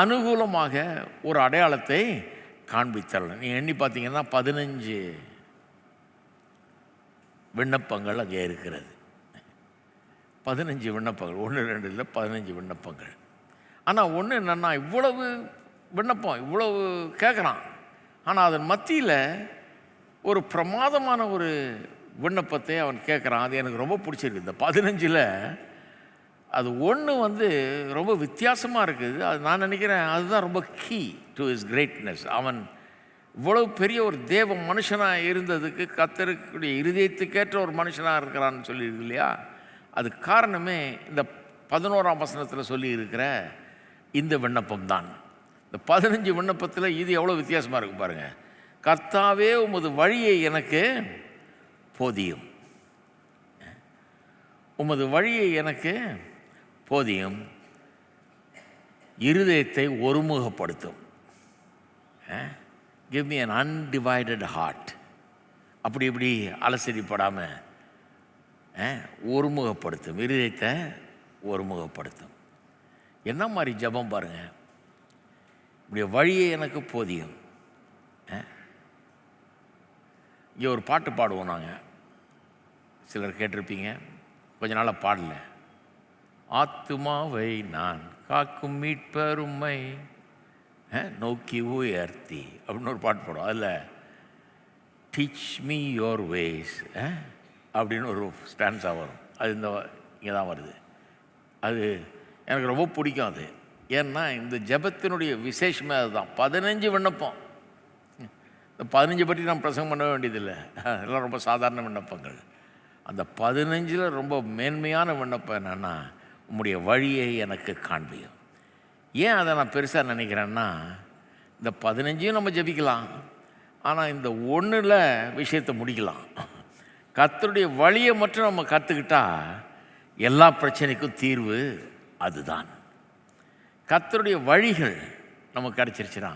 அனுகூலமாக ஒரு அடையாளத்தை காண்பித்தரணும். நீங்கள் எண்ணி பார்த்தீங்கன்னா 15 விண்ணப்பங்கள் அங்கே இருக்கிறது. 15 விண்ணப்பங்கள், 1 2 இல்லை, 15 விண்ணப்பங்கள். ஆனால் ஒன்று என்னென்னா, இவ்வளவு விண்ணப்பம், இவ்வளவு கேட்குறான். ஆனால் அதன் மத்தியில் ஒரு பிரமாதமான ஒரு விண்ணப்பத்தை அவன் கேட்குறான். அது எனக்கு ரொம்ப பிடிச்சிருக்கு. இந்த 15ல் அது ஒன்று ரொம்ப வித்தியாசமாக இருக்குது. அது நான் நினைக்கிறேன் அதுதான் ரொம்ப கீ டு ஹிஸ் கிரேட்னஸ். அவன் இவ்வளவு பெரிய ஒரு தேவ மனுஷனாக இருந்ததுக்கு, கர்த்தருக்குடைய இருதயத்துக்கேற்ற ஒரு மனுஷனாக இருக்கிறான்னு சொல்லியிருக்கு இல்லையா? அது காரணமே இந்த 11ஆம் வசனத்தில் சொல்லி இருக்கிற இந்த விண்ணப்பம் தான். இந்த 15 விண்ணப்பத்தில் இது எவ்வளோ வித்தியாசமாக இருக்குது பாருங்கள். கர்த்தாவே உமது வழியை எனக்கு போதியும், உமது வழியை எனக்கு போதியும், இருதயத்தை ஒருமுகப்படுத்தும். Give me an undivided heart. அப்படி இப்படி அலசடிப்படாமல் ஒருமுகப்படுத்தும், இருதயத்தை ஒருமுகப்படுத்தும். என்ன மாதிரி ஜபம் பாருங்கள். இப்படி வழியை எனக்கு போதியும். இங்கே ஒரு பாட்டு பாடுவோம் நாங்கள், சிலர் கேட்டிருப்பீங்க, கொஞ்ச நாளாக பாடல. ஆத்துமாவை நான் காக்கும் மீட்பருமை நோக்கி உயர்த்தி அப்படின்னு ஒரு பாட்டு பாடுவோம். அதில் டீச் மீ யோர் வேஸ் அப்படின்னு ஒரு ஸ்டான்ஸாக வரும். அது இங்கே தான் வருது. அது எனக்கு ரொம்ப பிடிக்கும். அது ஏன்னா இந்த ஜெபத்தினுடைய விசேஷமே அதுதான். 15 விண்ணப்பம். இந்த 15 பற்றி நான் பிரசங்கம் பண்ண வேண்டியதில்லை, அதெல்லாம் ரொம்ப சாதாரண விண்ணப்பங்கள். அந்த 15ல் ரொம்ப மேன்மையான விண்ணப்பம் என்னென்னா, உம்முடைய வழியை எனக்கு காண்பியும், ஏன் அதை நான் பெருசாக நினைக்கிறேன்னா, இந்த 15 நம்ம ஜெபிக்கலாம், ஆனால் இந்த ஒன்றில் விஷயத்தை முடிக்கலாம். கர்த்தருடைய வழியை மட்டும் நம்ம கற்றுக்கிட்டா எல்லா பிரச்சனைக்கும் தீர்வு அதுதான். கர்த்தருடைய வழிகள் நமக்கு கிடச்சிருச்சுன்னா,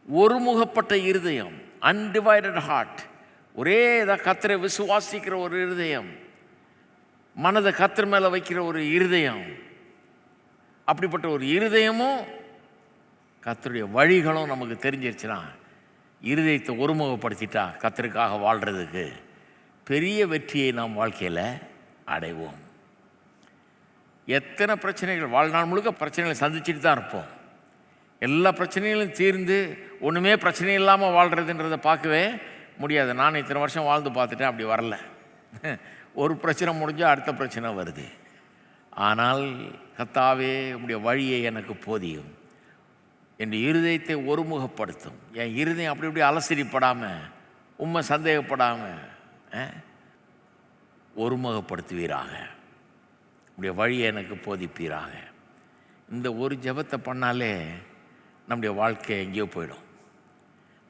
ஒருமுகப்பட்ட இருதயம், அன்டிவைடட் ஹார்ட், ஒரே இதாக கர்த்தரை விசுவாசிக்கிற ஒரு இருதயம், மனதை கர்த்தர் மேலே வைக்கிற ஒரு இருதயம், அப்படிப்பட்ட ஒரு இருதயமும் கர்த்தருடைய வழிகளும் நமக்கு தெரிஞ்சிருச்சுன்னா, இருதயத்தை ஒருமுகப்படுத்திட்டா கர்த்தருக்காக வாழ்கிறதுக்கு பெரிய வெற்றியை நாம் வாழ்க்கையில் அடைவோம். எத்தனை பிரச்சனைகள், வாழ்நாள் முழுக்க பிரச்சனைகளை சந்திச்சுட்டு தான் இருப்போம். எல்லா பிரச்சனைகளும் தீர்ந்து ஒன்றுமே பிரச்சனை இல்லாமல் வாழ்கிறதுன்றதை பார்க்கவே முடியாது. நான் இத்தனை வருஷம் வாழ்ந்து பார்த்துட்டேன், அப்படி வரல. ஒரு பிரச்சனை முடிஞ்சால் அடுத்த பிரச்சனை வருது. ஆனால் கர்த்தாவே உம்முடைய வழியை எனக்கு போதியும், என் இருதயத்தை ஒருமுகப்படுத்தும், என் இருதயம் அப்படி இப்படி அலசரிப்படாமல் உண்மை சந்தேகப்படாமல் ஒருமுகப்படுத்துவீராக, உடைய வழியை எனக்கு போதிப்பீராக. இந்த ஒரு ஜெபத்தை பண்ணாலே நம்முடைய வாழ்க்கை எங்கேயோ போயிடும்.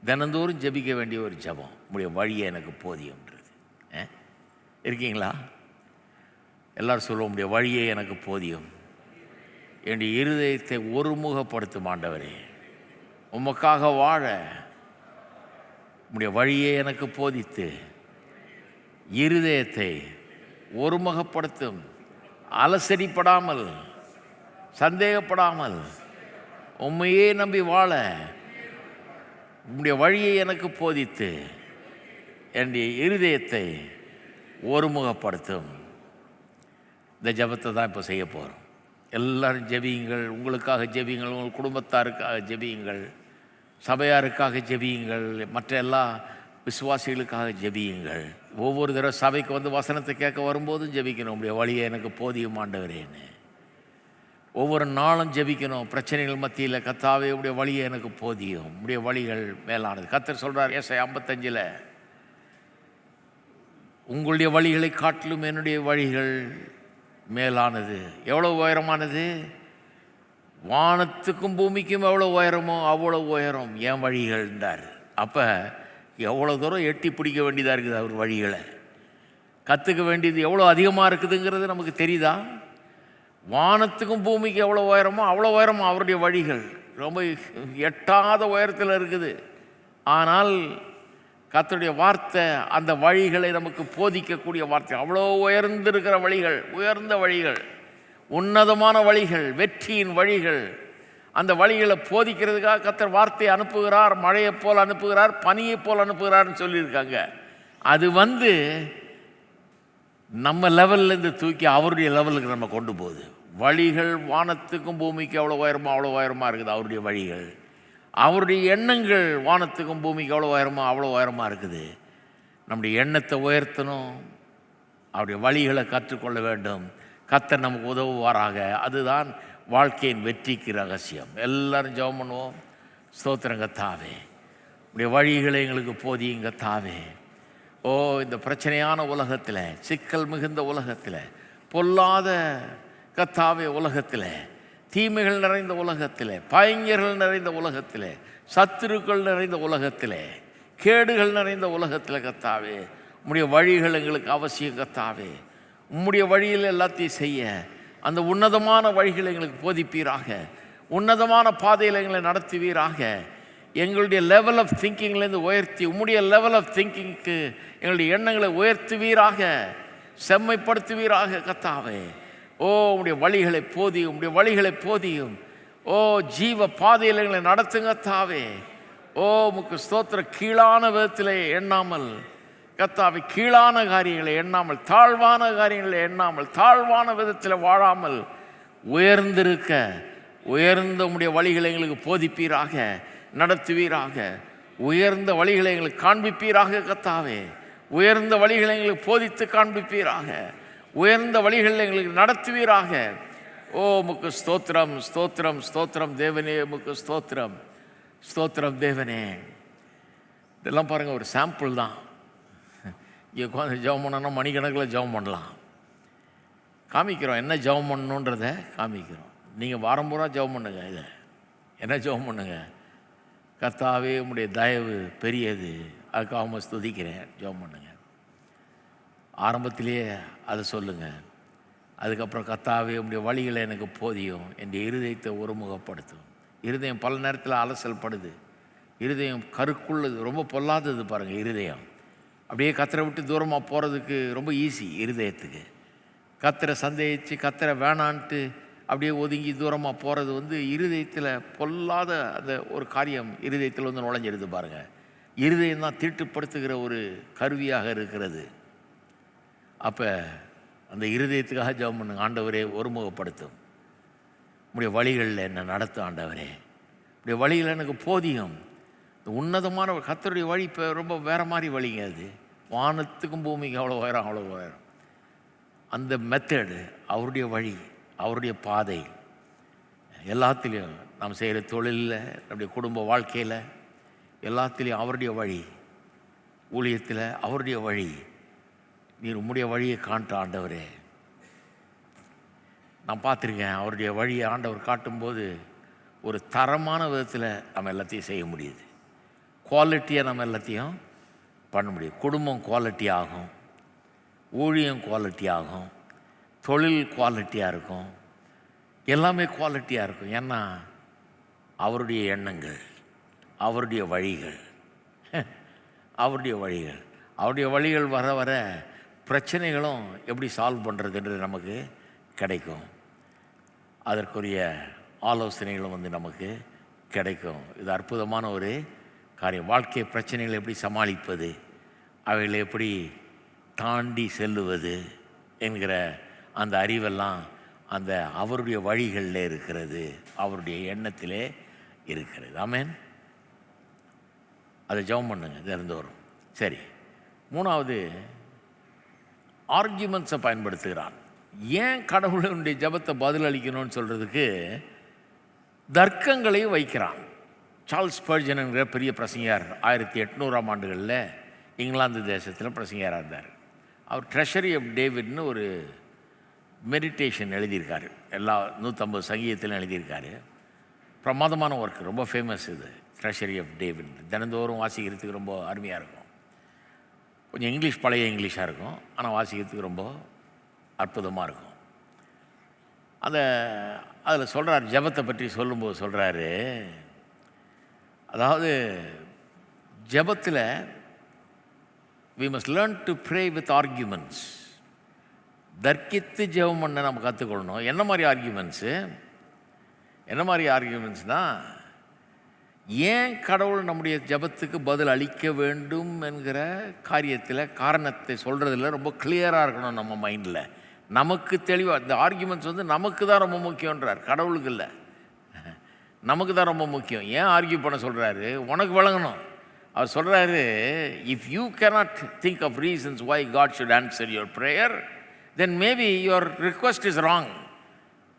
தினந்தோறும் ஜெபிக்க வேண்டிய ஒரு ஜெபம், உடைய வழியை எனக்கு போதியம்ன்றது. இருக்கீங்களா? எல்லோரும் சொல்லுவோம், உடைய வழியை எனக்கு போதியும், என்னுடைய இருதயத்தை ஒருமுகப்படுத்தும் ஆண்டவரே, உமக்காக வாழ உடைய வழியை எனக்கு போதித்து இருதயத்தை ஒருமுகப்படுத்தும், அலசரிப்படாமல் சந்தேகப்படாமல் உம்மையே நம்பி வாழ உம்முடைய வழியை எனக்கு போதித்து என்னுடைய இருதயத்தை ஒருமுகப்படுத்தும். இந்த ஜெபத்தை தான் இப்போ செய்ய போகிறோம். எல்லோரும் ஜெபியுங்கள், உங்களுக்காக ஜெபியுங்கள், உங்கள் குடும்பத்தாருக்காக ஜெபியுங்கள், சபையாருக்காக ஜெபியுங்கள், மற்ற எல்லா விசுவாசிகளுக்காக ஜெபியுங்கள். ஒவ்வொரு தடவை சபைக்கு வந்து வசனத்தை கேட்க வரும்போதும் ஜெபிக்கணும், உடைய வழியை எனக்கு போதியும் ஆண்டவரேன்னு. ஒவ்வொரு நாளும் ஜெபிக்கணும், பிரச்சனைகள் மத்தியில் கர்த்தாவே உடைய வழியை எனக்கு போதியும், உடைய வழிகள் மேலானது. கர்த்தர் சொல்கிறார் ஏசாயா 55, உங்களுடைய வழிகளை காட்டிலும் என்னுடைய வழிகள் மேலானது. எவ்வளோ உயரமானது? வானத்துக்கும் பூமிக்கும் எவ்வளோ உயரமோ அவ்வளோ உயரம் என் வழிகள்ன்றார். அப்போ எவ்வளோ தூரம் எட்டி பிடிக்க வேண்டியதாக இருக்குது அவர் வழிகளை, கற்றுக்க வேண்டியது எவ்வளோ அதிகமாக இருக்குதுங்கிறது நமக்கு தெரியுதா? வானத்துக்கும் பூமிக்கு எவ்வளோ உயரமோ அவ்வளோ உயரமோ அவருடைய வழிகள், ரொம்ப எட்டாத உயரத்தில் இருக்குது. ஆனால் கர்த்தருடைய வார்த்தை அந்த வழிகளை நமக்கு போதிக்கக்கூடிய வார்த்தை. அவ்வளோ உயர்ந்திருக்கிற வழிகள், உயர்ந்த வழிகள், உன்னதமான வழிகள், வெற்றியின் வழிகள். அந்த வழிகளை போதிக்கிறதுக்காக கர்த்தர் வார்த்தையை அனுப்புகிறார், மழையை போல் அனுப்புகிறார், பனியை போல் அனுப்புகிறார்னு சொல்லியிருக்காங்க. அது வந்து நம்ம லெவல்லேருந்து தூக்கி அவருடைய லெவலுக்கு நம்ம கொண்டு போகுது. வழிகள் வானத்துக்கும் பூமிக்கு எவ்வளோ உயரமோ அவ்வளோ உயரமாக இருக்குது அவருடைய வழிகள். அவருடைய எண்ணங்கள் வானத்துக்கும் பூமிக்கு எவ்வளோ உயரமோ அவ்வளோ உயரமாக இருக்குது. நம்முடைய எண்ணத்தை உயர்த்தணும், அவருடைய வழிகளை கற்றுக்கொள்ள வேண்டும். கர்த்தர் நமக்கு உதவுவாராக. அதுதான் வாழ்க்கையின் வெற்றிக்கு ரகசியம். எல்லோரும் ஜெபம் பண்ணுவோம். ஸ்தோத்திரம் கர்த்தாவே, உடைய வழிகளை எங்களுக்கு போதியும் கர்த்தாவே. ஓ, இந்த பிரச்சனையான உலகத்தில், சிக்கல் மிகுந்த உலகத்தில், பொல்லாத கர்த்தாவே உலகத்தில், தீமைகள் நிறைந்த உலகத்தில், பயங்கர்கள் நிறைந்த உலகத்தில், சத்துருக்கள் நிறைந்த உலகத்தில், கேடுகள் நிறைந்த உலகத்தில் கர்த்தாவே உம்முடைய வழிகள் எங்களுக்கு அவசியம் கர்த்தாவே. உம்முடைய வழியில் எல்லாத்தையும் செய்ய அந்த உன்னதமான வழிகளை எங்களுக்கு போதிப்பீராக. உன்னதமான பாதையில் எங்களை நடத்துவீராக. எங்களுடைய லெவல் ஆஃப் திங்கிங்லேருந்து உயர்த்தி உம்முடைய லெவல் ஆஃப் திங்கிங்க்கு எங்களுடைய எண்ணங்களை உயர்த்துவீராக, செம்மைப்படுத்துவீராக கர்த்தாவே. ஓ, உம்முடைய வழிகளை போதியும், உம்முடைய வழிகளை போதியும். ஓ, ஜீவ பாதையில் எங்களை நடத்துங்க கர்த்தாவே. ஓ, உமக்கு ஸ்தோத்திர. கீழான விதத்தில் எண்ணாமல் கர்த்தாவே, கீழான காரியங்களை எண்ணாமல், தாழ்வான காரியங்களை எண்ணாமல், தாழ்வான விதத்தில் வாழாமல் உயர்ந்திருக்க உயர்ந்த உம்முடைய வழிகளை எங்களுக்கு போதிப்பீராக, நடத்துவீராக. உயர்ந்த வழிகளை எங்களுக்கு காண்பிப்பீராக கர்த்தாவே. உயர்ந்த வழிகளை எங்களுக்கு போதித்து காண்பிப்பீராக. உயர்ந்த வழிகளில் எங்களுக்கு நடத்துவீராக. ஓ, உமக்கு ஸ்தோத்திரம், ஸ்தோத்திரம், ஸ்தோத்திரம் தேவனே, உமக்கு ஸ்தோத்திரம், ஸ்தோத்திரம் தேவனே. இதெல்லாம் பாருங்கள், ஒரு சாம்பிள் தான். இங்கே உட்காந்து ஜெபம் பண்ணோன்னா மணிக்கணக்கில் ஜெபம் பண்ணலாம். காமிக்கிறோம் என்ன ஜெபம் பண்ணணுன்றதை காமிக்கிறோம். நீங்கள் வாரம் பூரா ஜெபம் பண்ணுங்க. இதை என்ன ஜெபம் பண்ணுங்க? கர்த்தாவே உம்முடைய தயவு பெரியது, அதுக்காக உம்மை ஸ்துதிக்கிறேன். ஜெபம் பண்ணுங்க. ஆரம்பத்திலேயே அதை சொல்லுங்கள். அதுக்கப்புறம் கர்த்தாவே உம்முடைய வழிகளை எனக்கு போதியும், என் இருதயத்தை ஒருமுகப்படுத்தும். இருதயம் பல நேரத்தில் அலசல் படுது. இருதயம் கருக்குள்ளது, ரொம்ப பொல்லாதது பாருங்கள். இருதயம் அப்படியே கத்தரை விட்டு தூரமாக போகிறதுக்கு ரொம்ப ஈஸி. இருதயத்துக்கு கத்தரை சந்தேகித்து கத்தரை வேணான்ட்டு அப்படியே ஒதுங்கி தூரமாக போகிறது இருதயத்தில் பொல்லாத அந்த ஒரு காரியம் இருதயத்தில் நுழைஞ்சிருது பாருங்கள். இருதயம் தான் தீட்டுப்படுத்துகிற ஒரு கருவியாக இருக்கிறது. அப்போ அந்த இருதயத்துக்காக ஜெபம் பண்ணுங்க. ஆண்டவரே ஒருமுகப்படுத்தும், உம்முடைய வழிகளில் என்னை நடத்தும். ஆண்டவரே உம்முடைய வழிகளில் எனக்கு போதியும். உன்னதமான கர்த்தருடைய வழி இப்போ ரொம்ப வேறு மாதிரி வழிங்க. அது வானத்துக்கும் பூமிக்கு அவ்வளோ உயரம், அவ்வளோ உயரம். அந்த மெத்தடு, அவருடைய வழி, அவருடைய பாதை, எல்லாத்துலேயும் நாம் செய்கிற தொழிலில், நம்முடைய குடும்ப வாழ்க்கையில், எல்லாத்துலேயும் அவருடைய வழி, ஊழியத்தில் அவருடைய வழி. நீர் உம்முடைய வழியை காட்ட ஆண்டவரே. நான் பார்த்துருக்கேன், அவருடைய வழியை ஆண்டவர் காட்டும்போது ஒரு தரமான விதத்தில் நம்ம எல்லாத்தையும் செய்ய முடியுது. குவாலிட்டியாக நம்ம எல்லாத்தையும் பண்ண முடியும். குடும்பம் குவாலிட்டி ஆகும், ஊழியம் குவாலிட்டி ஆகும், தொழில் குவாலிட்டியாக இருக்கும், எல்லாமே குவாலிட்டியாக இருக்கும். ஏன்னா அவருடைய எண்ணங்கள், அவருடைய வழிகள், அவருடைய வழிகள். அவருடைய வழிகள் வர வர பிரச்சனைகளும் எப்படி சால்வ் பண்ணுறதுன்றது நமக்கு கிடைக்கும். அதற்குரிய ஆலோசனைகளும் நமக்கு கிடைக்கும். இது அற்புதமான ஒரு காரியம். வாழ்க்கை பிரச்சனைகளை எப்படி சமாளிப்பது, அவைகளை எப்படி தாண்டி செல்லுவது என்கிற அந்த அறிவெல்லாம் அந்த அவருடைய வழிகளில் இருக்கிறது, அவருடைய எண்ணத்திலே இருக்கிறது. ஆமென். அதை ஜெபம் பண்ணுங்க, திறந்து வரும். சரி, மூணாவது ஆர்கியூமெண்ட்ஸை பயன்படுத்துகிறான். ஏன் கடவுளுடைய ஜெபத்தை பதிலளிக்கணும்னு சொல்கிறதுக்கு தர்க்கங்களையும் வைக்கிறான். சார்ல்ஸ் ஸ்பர்ஜன் என்கிற பெரிய பிரசங்கியார் 1800ஆம் ஆண்டுகளில் இங்கிலாந்து தேசத்தில் பிரசங்கியாராக இருந்தார். அவர் ட்ரெஷரி ஆஃப் டேவிட்னு ஒரு மெடிடேஷன் எழுதியிருக்காரு. எல்லா 150 சங்கீதத்திலும் எழுதியிருக்காரு. பிரமாதமான ஒர்க், ரொம்ப ஃபேமஸ். இது ட்ரெஷரி ஆஃப் டேவிட் தினந்தோறும் வாசிக்கிறதுக்கு ரொம்ப அருமையாக இருக்கும். கொஞ்சம் இங்கிலீஷ், பழைய இங்கிலீஷாக இருக்கும், ஆனால் வாசிக்கிறதுக்கு ரொம்ப அற்புதமாக இருக்கும். அதில் சொல்கிறார், ஜெபத்தை பற்றி சொல்லும்போது சொல்கிறாரு, அதாவது ஜெபத்தில் we must learn to pray with arguments. தர்க்கித்து ஜெபம் பண்ண நம்ம கற்றுக்கொள்ளணும். என்ன மாதிரி ஆர்கியூமெண்ட்ஸ்னால், ஏன் கடவுள் நம்முடைய ஜெபத்துக்கு பதில் அளிக்க வேண்டும் என்கிற காரியத்தில் காரணத்தை சொல்கிறதில்ல ரொம்ப கிளியராக இருக்கணும் நம்ம மைண்டில். நமக்கு தெளிவாக இந்த ஆர்கியூமெண்ட்ஸ் நமக்கு தான் ரொம்ப முக்கியன்றார், கடவுளுக்கு இல்லை. நமக்கு தான் ரொம்ப முக்கியம். ஏன் ஆர்கியூ பண்ண சொல்கிறாரு? உனக்கு வழங்கணும். அவர் சொல்கிறாரு, if you cannot think of reasons why God should answer your prayer, then maybe your request is wrong.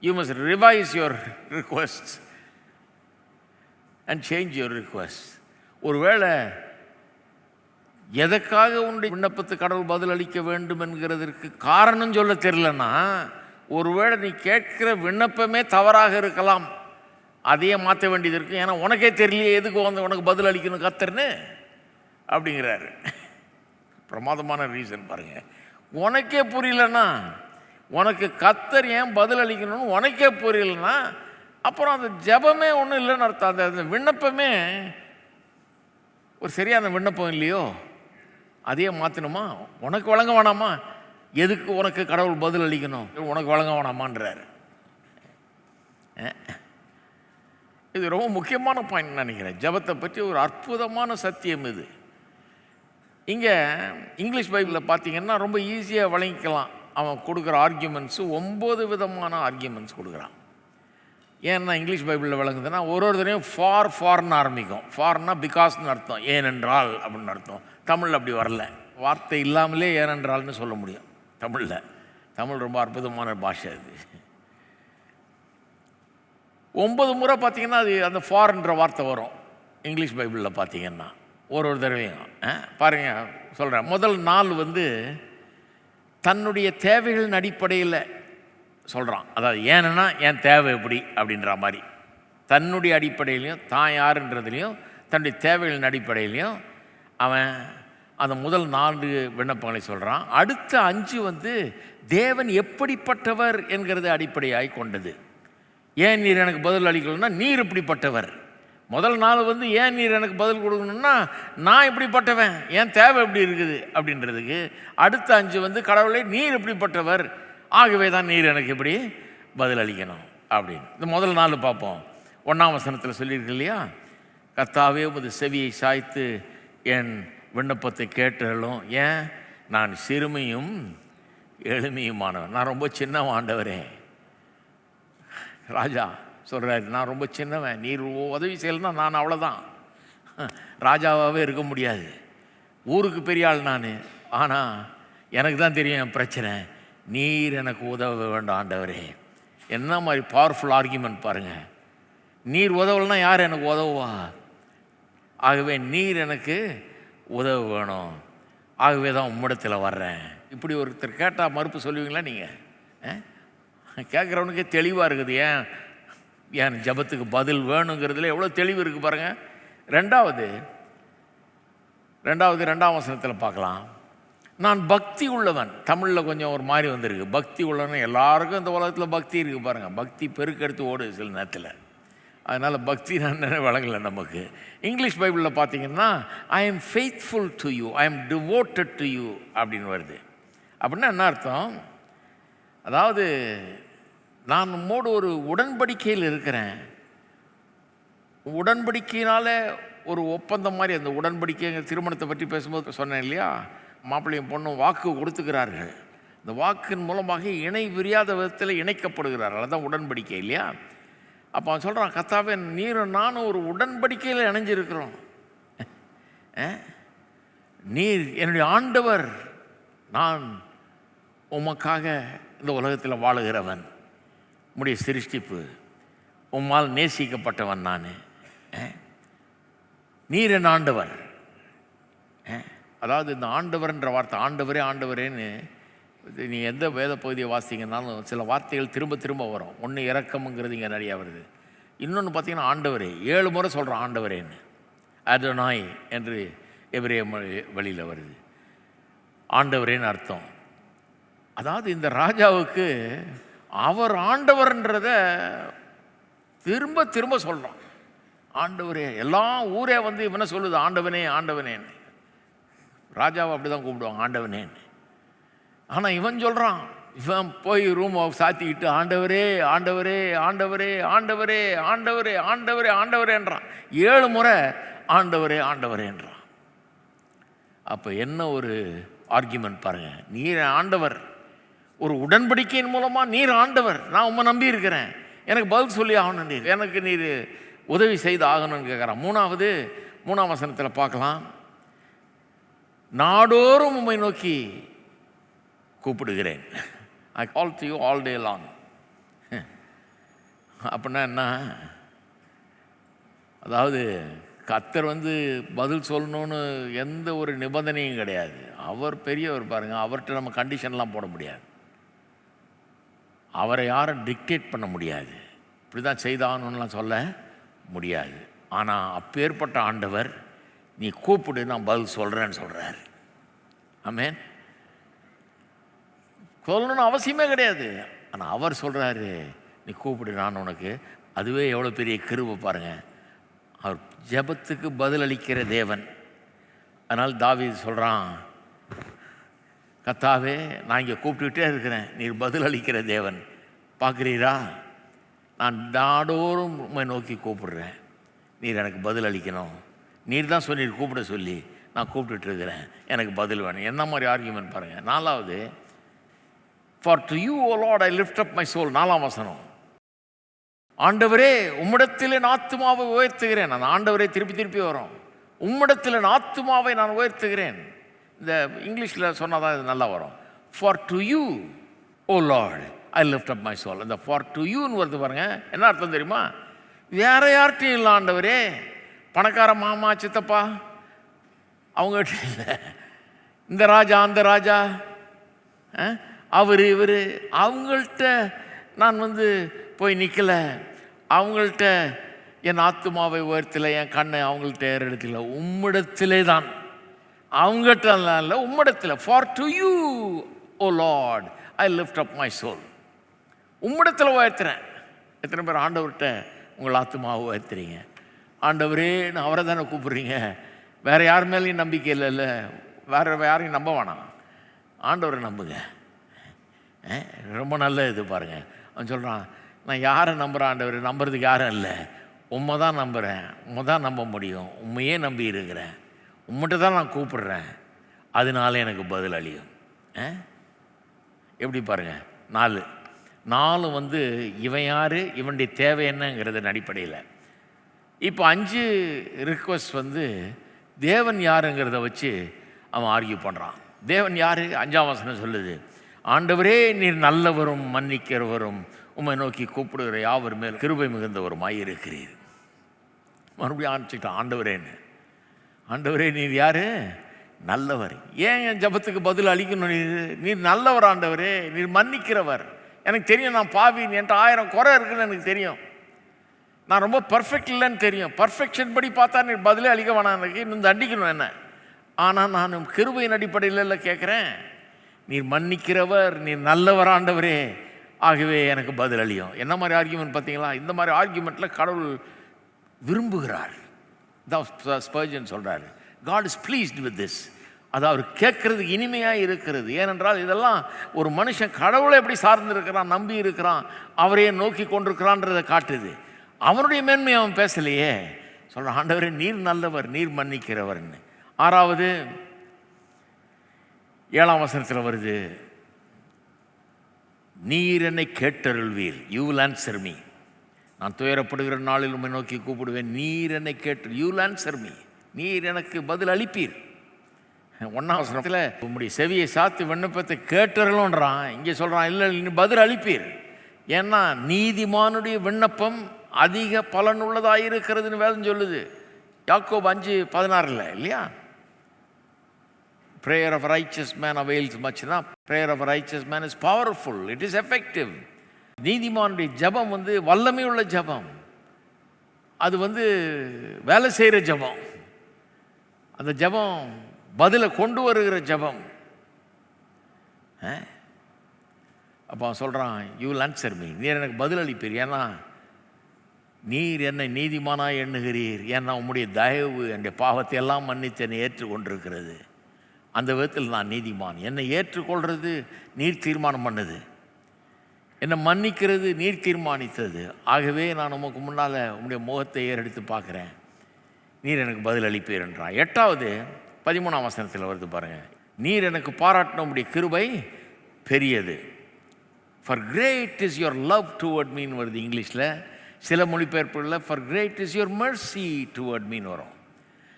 You must revise your requests and change your request. ஒருவேளை எதற்காக உன்னுடைய விண்ணப்பத்துக்கு கடவுள் பதில் அளிக்க வேண்டும் என்கிறதற்கு காரணம் சொல்ல தெரியலன்னா, ஒருவேளை நீ கேட்கிற விண்ணப்பமே தவறாக இருக்கலாம், அதையே மாற்ற வேண்டியது இருக்கும். ஏன்னா உனக்கே தெரியலையே எதுக்கு உனக்கு பதில் அளிக்கணும் கர்த்தர்னு அப்படிங்கிறாரு. பிரமாதமான ரீசன் பாருங்கள். உனக்கே புரியலன்னா, உனக்கு கர்த்தர் ஏன் பதில் அளிக்கணும்னு உனக்கே புரியலன்னா, அப்புறம் அந்த ஜெபமே ஒன்றும் இல்லைன்னு அர்த்தம். அந்த விண்ணப்பமே ஒரு சரியான விண்ணப்பம் இல்லையோ, அதையே மாற்றணுமா? உனக்கு வழங்க வேணாமா? எதுக்கு உனக்கு கடவுள் பதில் அளிக்கணும்? உனக்கு வழங்க வேணாமான்றாரு. இது ரொம்ப முக்கியமான பாயிண்ட் நினைக்கிறேன். ஜெபத்தை பற்றி ஒரு அற்புதமான சத்தியம் இது. இங்கே இங்கிலீஷ் பைபிளில் பார்த்தீங்கன்னா ரொம்ப ஈஸியாக வழங்கிக்கலாம். அவன் கொடுக்குற ஆர்கியூமெண்ட்ஸு 9 விதமான ஆர்கியூமெண்ட்ஸ் கொடுக்குறான். ஏன்னா இங்கிலீஷ் பைபிளில் விளங்குதுன்னா ஒரு தடவையும் ஃபார்னு ஆரம்பிக்கும். ஃபார்னா பிகாஸ்னு அர்த்தம், ஏனென்றால் அப்படின்னு அர்த்தம். தமிழில் அப்படி வரல. வார்த்தை இல்லாமலே ஏனென்றால்னு சொல்ல முடியும் தமிழில். தமிழ் ரொம்ப அற்புதமான பாஷை அது. 9 முறை பார்த்தீங்கன்னா அது அந்த ஃபார்ன்ற வார்த்தை வரும் இங்கிலீஷ் பைபிளில் பார்த்தீங்கன்னா ஒரு தடவையும். பாருங்கள், சொல்கிறேன். முதல் 4 தன்னுடைய தேவைகளின் அடிப்படையில் சொல்கிறான். அதாவது ஏன்னா என் தேவை எப்படி அப்படின்ற மாதிரி தன்னுடைய அடிப்படையிலையும் தான் யாருன்றதுலையும் தன்னுடைய தேவைகளின் அடிப்படையிலையும் அவன் அந்த முதல் 4 விண்ணப்பங்களை சொல்கிறான். அடுத்த 5 தேவன் எப்படிப்பட்டவர் என்கிறது அடிப்படையாய் கொண்டது. ஏன் நீர் எனக்கு பதில் அளிக்கணும்னா நீர் இப்படிப்பட்டவர். முதல் 4 ஏன் நீர் எனக்கு பதில் கொடுக்கணும்னா நான் இப்படிப்பட்டவன், என் தேவை எப்படி இருக்குது அப்படின்றதுக்கு. அடுத்த 5 கடவுளை நீர் இப்படிப்பட்டவர், ஆகவே தான் நீர் எனக்கு இப்படி பதில் அளிக்கணும் அப்படின்னு. இந்த முதல் 4 பார்ப்போம். 1ஆம் வசனத்தில் சொல்லியிருக்கு இல்லையா, கர்த்தாவே உமது செவியை சாய்த்து என் விண்ணப்பத்தை கேட்டாலும், ஏன் நான் சிறுமியும் எளிமையுமானவன், நான் ரொம்ப சின்னவன் ஆண்டவரே. ராஜா சொல்கிறாரு, நான் ரொம்ப சின்னவன், நீர் உதவி செய்யலைன்னா நான் அவ்வளோதான், ராஜாவாகவே இருக்க முடியாது, ஊருக்கு பெரிய ஆள் நான். ஆனால் எனக்கு தான் தெரியும் என் பிரச்சனை, நீர் எனக்கு உதவ வேண்டும் ஆண்டவரே. என்ன மாதிரி பவர்ஃபுல் ஆர்கியூமெண்ட் பாருங்கள். நீர் உதவலைன்னா யார் எனக்கு உதவுவா? ஆகவே நீர் எனக்கு உதவ வேணும், ஆகவே தான் உம்மிடத்தில் வர்றேன். இப்படி ஒருத்தர் கேட்டால் மறுப்பு சொல்லுவீங்களா நீங்கள்? கேட்குறவனுக்கே தெளிவாக இருக்குது, ஏன் ஜபத்துக்கு பதில் வேணுங்கிறதுல எவ்வளோ தெளிவு இருக்குது பாருங்கள். 2ஆம் வசனத்தில் பார்க்கலாம், நான் பக்தி உள்ளவன். தமிழில் கொஞ்சம் ஒரு மாதிரி வந்திருக்கு, பக்தி உள்ளவன். எல்லாருக்கும் இந்த உலகத்தில் பக்தி இருக்குது பாருங்கள், பக்தி பெருக்கெடுத்து ஓடு சில நேரத்தில். அதனால் பக்தி நான் வழங்கலை நமக்கு. இங்கிலீஷ் பைபிளில் பார்த்தீங்கன்னா I am faithful to you, I am devoted to you அப்படின்னு வருது. அப்படின்னா என்ன அர்த்தம்? அதாவது நான் உம்மோடு ஒரு உடன்படிக்கையில் இருக்கிறேன். உடன்படிக்கையினால் ஒரு ஒப்பந்தம் மாதிரி. அந்த உடன்படிக்கை திருமணத்தை பற்றி பேசும்போது சொன்னேன் இல்லையா, மாப்பிள்ளையும் பொண்ணும் வாக்கு கொடுத்துக்கிறார்கள். இந்த வாக்கின் மூலமாக இணை விரியாத விதத்தில் இணைக்கப்படுகிறார்கள், அதுதான் உடன்படிக்கை இல்லையா. அப்போ அவன் சொல்கிறான், கர்த்தாவே நீரும் நானும் ஒரு உடன்படிக்கையில் இணைஞ்சிருக்கிறோம், நீர் என்னுடைய ஆண்டவர், நான் உமக்காக இந்த உலகத்தில் வாழுகிறவன், உம்முடைய சிருஷ்டிப்பு, உம்மால் நேசிக்கப்பட்டவன் நான், நீர் என் ஆண்டவர். அதாவது இந்த ஆண்டவர்ன்ற வார்த்தை, ஆண்டவரே ஆண்டவரேன்னு நீ எந்த வேத பகுதியை வாசிங்கன்னாலும் சில வார்த்தைகள் திரும்ப திரும்ப வரும். ஒன்று இரக்கம்ங்கிறது இங்கே நிறையா வருது, இன்னொன்று பார்த்தீங்கன்னா ஆண்டவரே 7 முறை சொல்கிறான் ஆண்டவரேன்னு. அடோனாய் என்று எபிரேய வழியில் வருது, ஆண்டவரேன்னு அர்த்தம். அதாவது இந்த ராஜாவுக்கு அவர் ஆண்டவர்ன்றத திரும்ப திரும்ப சொல்கிறான், ஆண்டவரே. எல்லாம் ஊரே இவனை சொல்லுது ஆண்டவனே ஆண்டவனேன்னு. ராஜாவை அப்படி தான் கூப்பிடுவாங்க, ஆண்டவனேன்னு. ஆனால் இவன் சொல்கிறான், இவன் போய் ரூமை சாத்திக்கிட்டு ஆண்டவரே ஆண்டவரே ஆண்டவரே ஆண்டவரே ஆண்டவரே ஆண்டவரே ஆண்டவரேன்றான். 7 முறை ஆண்டவரே ஆண்டவரேன்றான். அப்போ என்ன ஒரு ஆர்கியூமெண்ட் பாருங்கள். நீர் ஆண்டவர், ஒரு உடன்படிக்கையின் மூலமாக நீர் ஆண்டவர், நான் உம்மை நம்பி இருக்கிறேன், எனக்கு பதில் சொல்லி ஆகணும், நீர் எனக்கு நீர் உதவி செய்து ஆகணும்னு கேட்குறான். 3ஆம் வசனத்தில் பார்க்கலாம், நாடோறும் உம்மை நோக்கி கூப்பிடுகிறேன், I call to you all day long. அப்படின்னா என்ன? அதாவது கர்த்தர் பதில் சொல்லணும்னு எந்த ஒரு நிபந்தனையும் கிடையாது. அவர் பெரியவர் பாருங்கள், அவர்கிட்ட நம்ம கண்டிஷன்லாம் போட முடியாது, அவரை யாரும் டிக்டேட் பண்ண முடியாது, இப்படி தான் செய்தாகணும்லாம் சொல்ல முடியாது. ஆனால் அப்பேற்பட்ட ஆண்டவர், நீ கூப்பிடு நான் பதில் சொல்கிறேன்னு சொல்கிறார். ஆமென். சொல்லணும்னு அவசியமே கிடையாது, ஆனால் அவர் சொல்கிறாரு நீ கூப்பிடு நான் உனக்கு. அதுவே எவ்வளோ பெரிய கிருபை பாருங்கள். அவர் ஜெபத்துக்கு பதில் அளிக்கிற தேவன். அதனால் தாவீது சொல்கிறான், கர்த்தாவே நான் இங்கே கூப்பிட்டுக்கிட்டே இருக்கிறேன், நீர் பதில் அளிக்கிற தேவன், பார்க்குறீரா, நான் நாடோறும் உம்மை நோக்கி கூப்பிடுறேன், நீர் எனக்கு பதில் அளிக்கணும், நீர் தான் சொன்னீர் கூப்பிட சொல்லி, நான் கூப்பிட்டுட்ருக்கிறேன், எனக்கு பதில் வேணும். என்ன மாதிரி ஆர்கியூமெண்ட் பாருங்கள். 4வது, for to you O lord I lift up my soul. 4ஆம் வசனம், ஆண்டவரே உம்மிடத்தில் என் ஆத்துமாவை உயர்த்துகிறேன். அந்த ஆண்டவரே திருப்பி திருப்பி வரும், உம்மிடத்தில் என் ஆத்துமாவை நான் உயர்த்துகிறேன். இந்த இங்கிலீஷில் சொன்னால் தான் இது நல்லா வரும். For to you O lord I lift up my soul. இந்த ஃபார் டு யூன்னு வருது பாருங்க, என்ன அர்த்தம் தெரியுமா? வேற யார்கிட்டையும் இல்லை ஆண்டவரே, பணக்கார மாமா சித்தப்பா அவங்ககிட்ட இல்லை, இந்த ராஜா அந்த ராஜா அவர் இவர் அவங்கள்ட்ட நான் போய் நிற்கலை, அவங்கள்ட்ட என் ஆத்துமாவை உயர்த்தலை, என் கண்ணை அவங்கள்ட்ட ஏறெடுக்கல, உம்மிடத்திலே தான். அவங்ககிட்ட இல்லை, உம்மிடத்தில். For to you O lord I lift up my soul. உம்மிடத்தில் உயர்த்துறேன். எத்தனை பேர் ஆண்டவர்கிட்ட உங்கள் ஆத்துமாவை உயர்த்துறீங்க? ஆண்டவரேன்னு அவரை தானே கூப்பிட்றீங்க. வேறு யார் மேலேயும் நம்பிக்கை இல்லைல்ல, வேறு யாரையும் நம்ப வேணாம், ஆண்டவரை நம்புங்க. ரொம்ப நல்ல இது பாருங்கள். அவன் சொல்கிறான், நான் யாரை நம்புகிறேன் ஆண்டவர்? நம்புறதுக்கு யாரும் இல்லை, உண்மை தான் நம்புகிறேன், உண்மை தான் நம்ப முடியும், உண்மையே நம்பி இருக்கிறேன், உண்மைகிட்ட தான் நான் கூப்பிடுறேன், அதனால எனக்கு பதில் அளியும். எப்படி பாருங்கள். 4 இவன் யார், இவனுடைய தேவை என்னங்கிறது அடிப்படையில். இப்போ 5 ரிக்வஸ்ட் தேவன் யாருங்கிறத வச்சு அவன் ஆர்கியூ பண்ணுறான். தேவன் யார்? 5ஆம் வசனம் சொல்லுது, ஆண்டவரே நீர் நல்லவரும் மன்னிக்கிறவரும் உம்மை நோக்கி கூப்பிடுகிற யாவர் மேல் கிருபை மிகுந்தவருமாய் இருக்கிறீர். மறுபடியும் ஆரம்பிச்சுக்கிட்டான் ஆண்டவரேன்னு. ஆண்டவரே நீர் யார்? நல்லவர். ஏன் என் ஜபத்துக்கு பதில் அளிக்கணும்? நீர் நல்லவர் ஆண்டவரே, நீர் மன்னிக்கிறவர். எனக்கு தெரியும் நான் பாவி, என்கிட்ட 1000 குறை இருக்குன்னு எனக்கு தெரியும், நான் ரொம்ப பர்ஃபெக்ட் இல்லைன்னு தெரியும். பர்ஃபெக்ஷன் படி பார்த்தா நீ பதிலே அளிக்க வேணாம், எனக்கு இன்னும் தண்டிக்கணும் என்ன. ஆனால் நான் கிருபையின் அடிப்படையில் இல்லை கேட்குறேன், நீர் மன்னிக்கிறவர், நீர் நல்லவர் ஆண்டவரே, ஆகவே எனக்கு பதில் அளியும். என்ன மாதிரி ஆர்கியூமெண்ட் பார்த்தீங்களா? இந்த மாதிரி ஆர்கியூமெண்ட்டில் கடவுள் விரும்புகிறார். தான் ஸ்பர்ஜன் சொல்கிறாரு, God is pleased with this. அது அவர் கேட்கறதுக்கு இனிமையாக இருக்கிறது. ஏனென்றால் இதெல்லாம் ஒரு மனுஷன் கடவுளை எப்படி சார்ந்திருக்கிறான், நம்பி இருக்கிறான், அவரையே நோக்கி கொண்டிருக்கிறான்றதை காட்டுது. அவனுடைய மேன்மை அவன் பேசலையே. சொல்கிறான், ஆண்டவரே நீர் நல்லவர், நீர் மன்னிக்கிறவர்னு. 6வது 7ஆம் வசனத்தில் வருது, நீர் என்னை கேட்டருள்வீர், யூ வில் ஆன்சர் மீ. நான் துயரப்படுகிற நாளில் உம்மை நோக்கி கூப்பிடுவேன், நீர் என்னை கேட்டு, யூ வில் ஆன்சர் மீ, நீர் எனக்கு பதில் அளிப்பீர். 1ஆம் வசனத்தில் உம்முடைய செவியை சாத்து விண்ணப்பத்தை கேட்டருள்ன்றான். இங்கே சொல்கிறான், இல்லை நீ பதில் அளிப்பீர். ஏன்னா நீதிமானுடைய விண்ணப்பம் அதிக பலனுள்ளதாக இருக்கிறதுன்னு வேதம் சொல்லுது. யாக்கோபு 5:16 இல்லையா? prayer of a righteous man avails much. prayer of a righteous man is powerful, it is effective. நீதிமானுடைய ஜபம் வல்லமை உள்ள ஜபம், அது வேலை செய்கிற ஜபம், அந்த ஜபம் பதிலை கொண்டு வருகிற ஜபம். அப்போ அவன் சொல்கிறான், யூ வில் ஆன்சர் மீ, நீர் எனக்கு பதில் அளிப்பீர். ஏன்னா நீர் என்னை நீதிமானாக எண்ணுகிறீர், ஏன்னா உம்முடைய தயவு என்னுடைய பாவத்தை எல்லாம் மன்னித்து என்னை ஏற்றுக்கொண்டிருக்கிறது. அந்த விதத்தில் நான் நீதிமான். என்னை ஏற்றுக்கொள்வது நீர் தீர்மானம் பண்ணது, என்னை மன்னிக்கிறது நீர் தீர்மானித்தது. ஆகவே நான் உமக்கு முன்னால் உம்முடைய முகத்தை ஏறெடுத்து பார்க்குறேன், நீர் எனக்கு பதில் அளிப்பீர் என்றான். 8வது 13ஆம் வசனத்தில் வருது பாருங்கள், நீர் எனக்கு பாராட்டின உம்முடைய கிருபை பெரியது. For great is your love toward மீன்னு வருது இங்கிலீஷில். சில மொழிபெயர்ப்புகளில் for great is your mercy toward மீன் வரும்.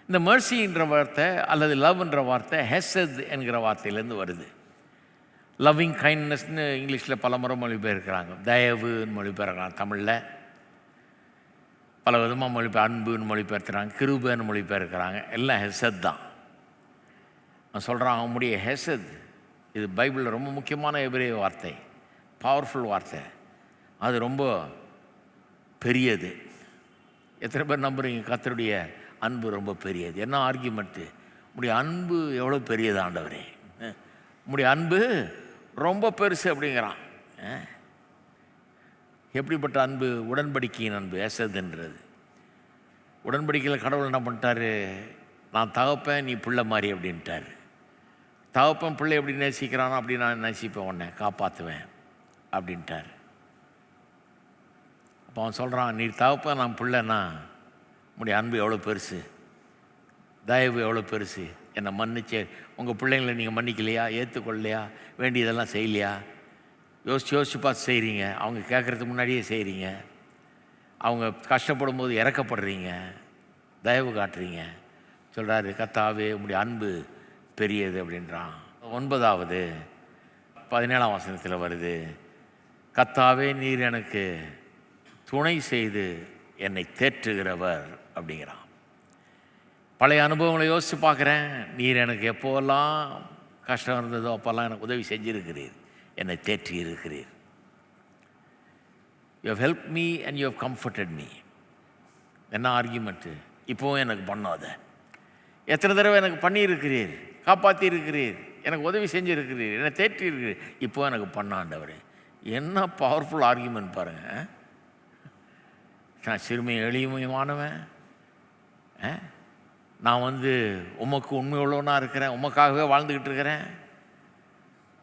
இந்த மெர்சின்ற வார்த்தை அல்லது லவ்ன்ற வார்த்தை ஹெசத் என்கிற வார்த்தையிலேருந்து வருது. லவ்விங் கைண்ட்னஸ்ன்னு இங்கிலீஷில் பல முறை மொழிபெயர்க்கிறாங்க, தயவுன்னு மொழிபெயர்க்கிறாங்க, தமிழில் பல விதமாக அன்புன்னு மொழிபெயர்த்துறாங்க, கிருபைன்னு மொழிபெயர்க்கிறாங்க, எல்லாம் ஹெசத் தான். நான் சொல்கிறான், அவனுடைய ஹெசத் இது பைபிளில் ரொம்ப முக்கியமான எபிரேய வார்த்தை, பவர்ஃபுல் வார்த்தை, அது ரொம்ப பெரியது. எத்தனை பேர் நம்புறீங்க கர்த்தருடைய அன்பு ரொம்ப பெரியது? என்ன ஆர்கியூமெண்ட்டு? உங்களுடைய அன்பு எவ்வளோ பெரியது ஆண்டவரே, உங்களுடைய அன்பு ரொம்ப பெருசு அப்படிங்கிறான். எப்படிப்பட்ட அன்பு? உடன்படிக்கையின் அன்பு, எசதுன்றது. உடன்படிக்கையில் கடவுள் என்ன பண்ணிட்டாரு? நான் தகப்பேன், நீ பிள்ளை மாதிரி அப்படின்ட்டார். தகப்பன் பிள்ளை எப்படி நேசிக்கிறானோ அப்படி நான் நேசிப்பேன், உன்னை காப்பாற்றுவேன் அப்படின்ட்டார். அப்போ அவன் சொல்கிறான், நீ தகப்பன் நான் பிள்ளைன்னா உங்களுடைய அன்பு எவ்வளோ பெருசு, தயவு எவ்வளோ பெருசு, என்னை மன்னிச்சு உங்கள் பிள்ளைங்களை நீங்கள் மன்னிக்கலையா, ஏற்றுக்கொள்ளலையா, வேண்டியதெல்லாம் செய்யலையா, யோசிச்சு பார்த்து செய்கிறீங்க, அவங்க கேட்குறதுக்கு முன்னாடியே செய்கிறீங்க, அவங்க கஷ்டப்படும் போது இறக்கப்படுறீங்க, தயவு காட்டுறீங்க. சொல்கிறாரு, கர்த்தாவே உங்களுடைய அன்பு பெரியது அப்படின்றான். 9வது 17ஆம் வசனத்தில் வருது, கர்த்தாவே நீர் எனக்கு துணை செய்து என்னை தேற்றுகிறவர் அப்படிங்கிறான். பழைய அனுபவங்களை யோசித்து பார்க்குறேன், நீர் எனக்கு எப்போல்லாம் கஷ்டம் இருந்ததோ அப்போல்லாம் எனக்கு உதவி செஞ்சுருக்கிறீர், என்னை தேற்றி இருக்கிறீர். You have help me and you have comforted me. என்ன ஆர்கியூமெண்ட்டு? இப்போவும் எனக்கு பண்ணாத. எத்தனை தடவை எனக்கு பண்ணியிருக்கிறீர், காப்பாற்றி இருக்கிறீர், எனக்கு உதவி செஞ்சுருக்கிறீர், என்னை தேற்றி இருக்கிறீர், இப்போ எனக்கு பண்ணாண்டவர். என்ன பவர்ஃபுல் ஆர்கியூமெண்ட் பாருங்கள். நான் சிறுமி எளிமையுமானவன், நான் உமக்கு உண்மை உள்ளவனாக இருக்கிறேன், உமக்காகவே வாழ்ந்துக்கிட்டு இருக்கிறேன்,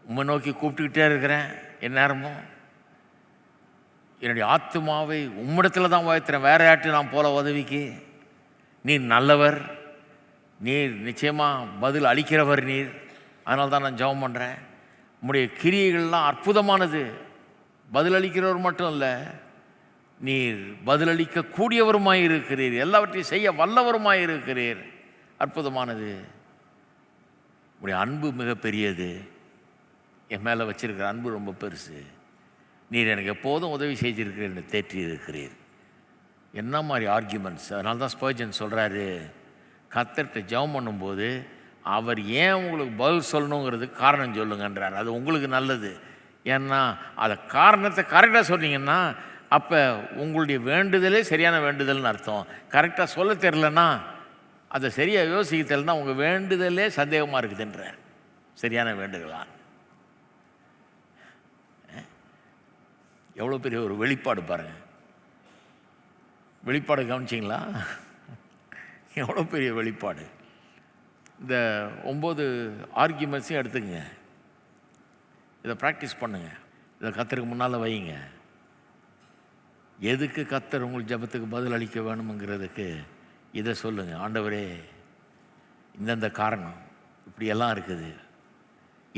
உம்மை நோக்கி கூப்பிட்டுக்கிட்டே இருக்கிறேன், என் நேரமும் என்னுடைய ஆத்துமாவை உம்மிடத்தில் தான் உயர்த்துறேன், வேற யார்ட்டு நான் போல உதவிக்கு. நீர் நல்லவர், நீர் நிச்சயமாக பதில் அளிக்கிறவர் நீர், அதனால தான் நான் ஜெபம் பண்ணுறேன். உம்முடைய கிரியைகள்லாம் அற்புதமானது. பதிலளிக்கிறவர் மட்டும் இல்லை, நீர் பதிலளிக்க கூடியவருமாய் இருக்கிறீர், எல்லாவற்றையும் செய்ய வல்லவருமாய் இருக்கிறீர். அற்புதமானது. உடைய அன்பு மிக பெரியது. என் மேலே வச்சிருக்கிற அன்பு ரொம்ப பெருசு. நீர் எனக்கு எப்போதும் உதவி செய்திருக்கிறீர், என்னை தேற்றி இருக்கிறீர். என்ன மாதிரி ஆர்கியூமெண்ட்ஸ். அதனால தான் ஸ்பர்ஜன் சொல்கிறாரு, கர்த்தர்கிட்ட ஜெபம் பண்ணும்போது அவர் ஏன் உங்களுக்கு பதில் சொல்லணுங்கிறதுக்கு காரணம் சொல்லுங்கன்றார். அது உங்களுக்கு நல்லது. ஏன்னா அதை காரணத்தை கரெக்டாக சொன்னீங்கன்னா அப்போ உங்களுடைய வேண்டுதலே சரியான வேண்டுதல்னு அர்த்தம். கரெக்டாக சொல்ல தெரிலன்னா, அதை சரியாக யோசிக்க தெரியலன்னா உங்கள் வேண்டுதலே சந்தேகமாக இருக்குதுன்றார். சரியான வேண்டுதலா? எவ்வளோ பெரிய ஒரு வெளிப்பாடு பாருங்கள். வெளிப்பாடு கவனிச்சிங்களா? எவ்வளோ பெரிய வெளிப்பாடு. இந்த 9 ஆர்கியூமெண்ட்ஸையும் எடுத்துக்கங்க, இதை ப்ராக்டிஸ் பண்ணுங்கள், இதை கர்த்தருக்கு முன்னால் வைங்க. எதுக்கு கர்த்தர் உங்கள் ஜெபத்துக்கு பதில் அளிக்க வேணுங்கிறதுக்கு இதை சொல்லுங்கள். ஆண்டவரே, இந்தந்த காரணம் இப்படியெல்லாம் இருக்குது,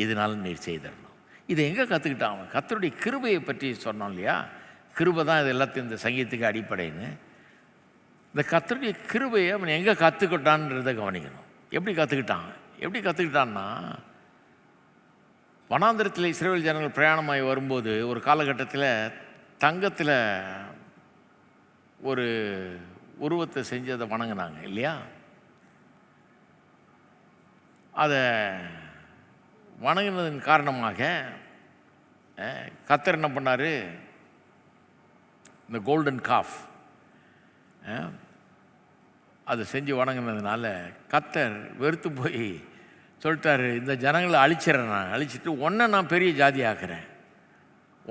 இதனால நீர் செய்தரணும். இதை எங்கே கற்றுக்கிட்டான் அவன்? கர்த்தருடைய கிருபையை பற்றி சொன்னான் இல்லையா? கிருபை தான் இது எல்லாத்தையும் இந்த சங்கீதத்துக்கு அடிப்படைன்னு. இந்த கர்த்தருடைய கிருபையை அவன் எங்கே கற்றுக்கிட்டான்றதை கவனிக்கணும். எப்படி கற்றுக்கிட்டான்னா, வனாந்திரத்தில் இஸ்ரவேல் ஜனங்கள் பிரயாணமாகி வரும்போது ஒரு காலகட்டத்தில் தங்கத்தில் ஒரு உருவத்தை செஞ்சு அதை வணங்கினாங்க இல்லையா? அதை வணங்கினதன் காரணமாக கர்த்தர் என்ன பண்ணார்? இந்த கோல்டன் காஃப் அதை செஞ்சு வணங்கினதுனால கர்த்தர் வெறுத்து போய் சொல்லிட்டாரு, இந்த ஜனங்களை அழிச்சிடறேன், நான் அழிச்சிட்டு ஒன்றை நான் பெரிய ஜாதி ஆக்குறேன்,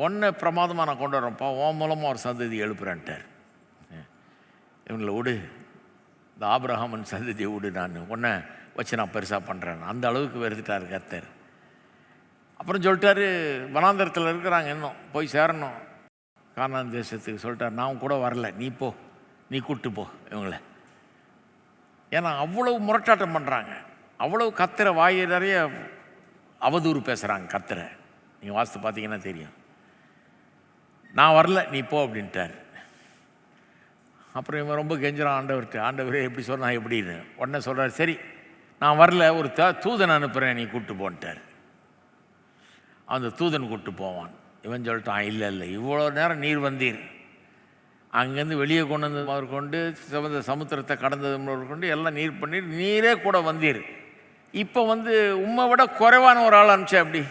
ஒன்றை பிரமாதமாக நான் கொண்டு வரேன்ப்பா, உன் மூலமாக ஒரு சந்ததி எழுப்புறேன்ட்டார். இவங்களை விடு, இந்த ஆபிரகாமன் சந்ததியை விடு, நான் ஒன்றை வச்சு நான் பெருசாக பண்ணுறேன். அந்த அளவுக்கு வெறுத்துட்டார் கர்த்தர். அப்புறம் சொல்லிட்டாரு, வனாந்தரத்தில் இருக்கிறாங்க, இன்னும் போய் சேரணும் கானான் தேசத்துக்கு. சொல்லிட்டார், நான் கூட வரல, நீ போ, நீ கூப்பிட்டு போ இவங்களை. ஏன்னா அவ்வளவு முரட்டாட்டம் பண்ணுறாங்க, அவ்வளவு கர்த்தரை வாயை நிறைய அவதூறு பேசுகிறாங்க கர்த்தரை. நீங்கள் வாஸ்து பார்த்தீங்கன்னா தெரியும். நான் வரல, நீ போ அப்படின்ட்டார். அப்புறம் இவன் ரொம்ப கெஞ்சுறான் ஆண்டவர்கிட்ட, ஆண்டவரே எப்படி சொன்னா எப்படின்னு. உடனே சொல்கிறார், சரி நான் வரல, ஒரு தூதன் அனுப்புகிறேன், நீ கூப்பிட்டு போன்ட்டார். அந்த தூதன் கூப்பிட்டு போவான். இவன் சொல்லிட்டான், இல்லை இவ்வளோ நேரம் நீர் வந்தீர், அங்கேருந்து வெளியே கொண்டு வந்து முதற்கொண்டு சிவந்த சமுத்திரத்தை கடந்தது முதற்கொண்டு எல்லாம் நீர் பண்ணி நீரே கூட வந்தீர். இப்போ உம்மை விட குறைவான ஒரு ஆள் அனுப்பிச்சா அப்படி,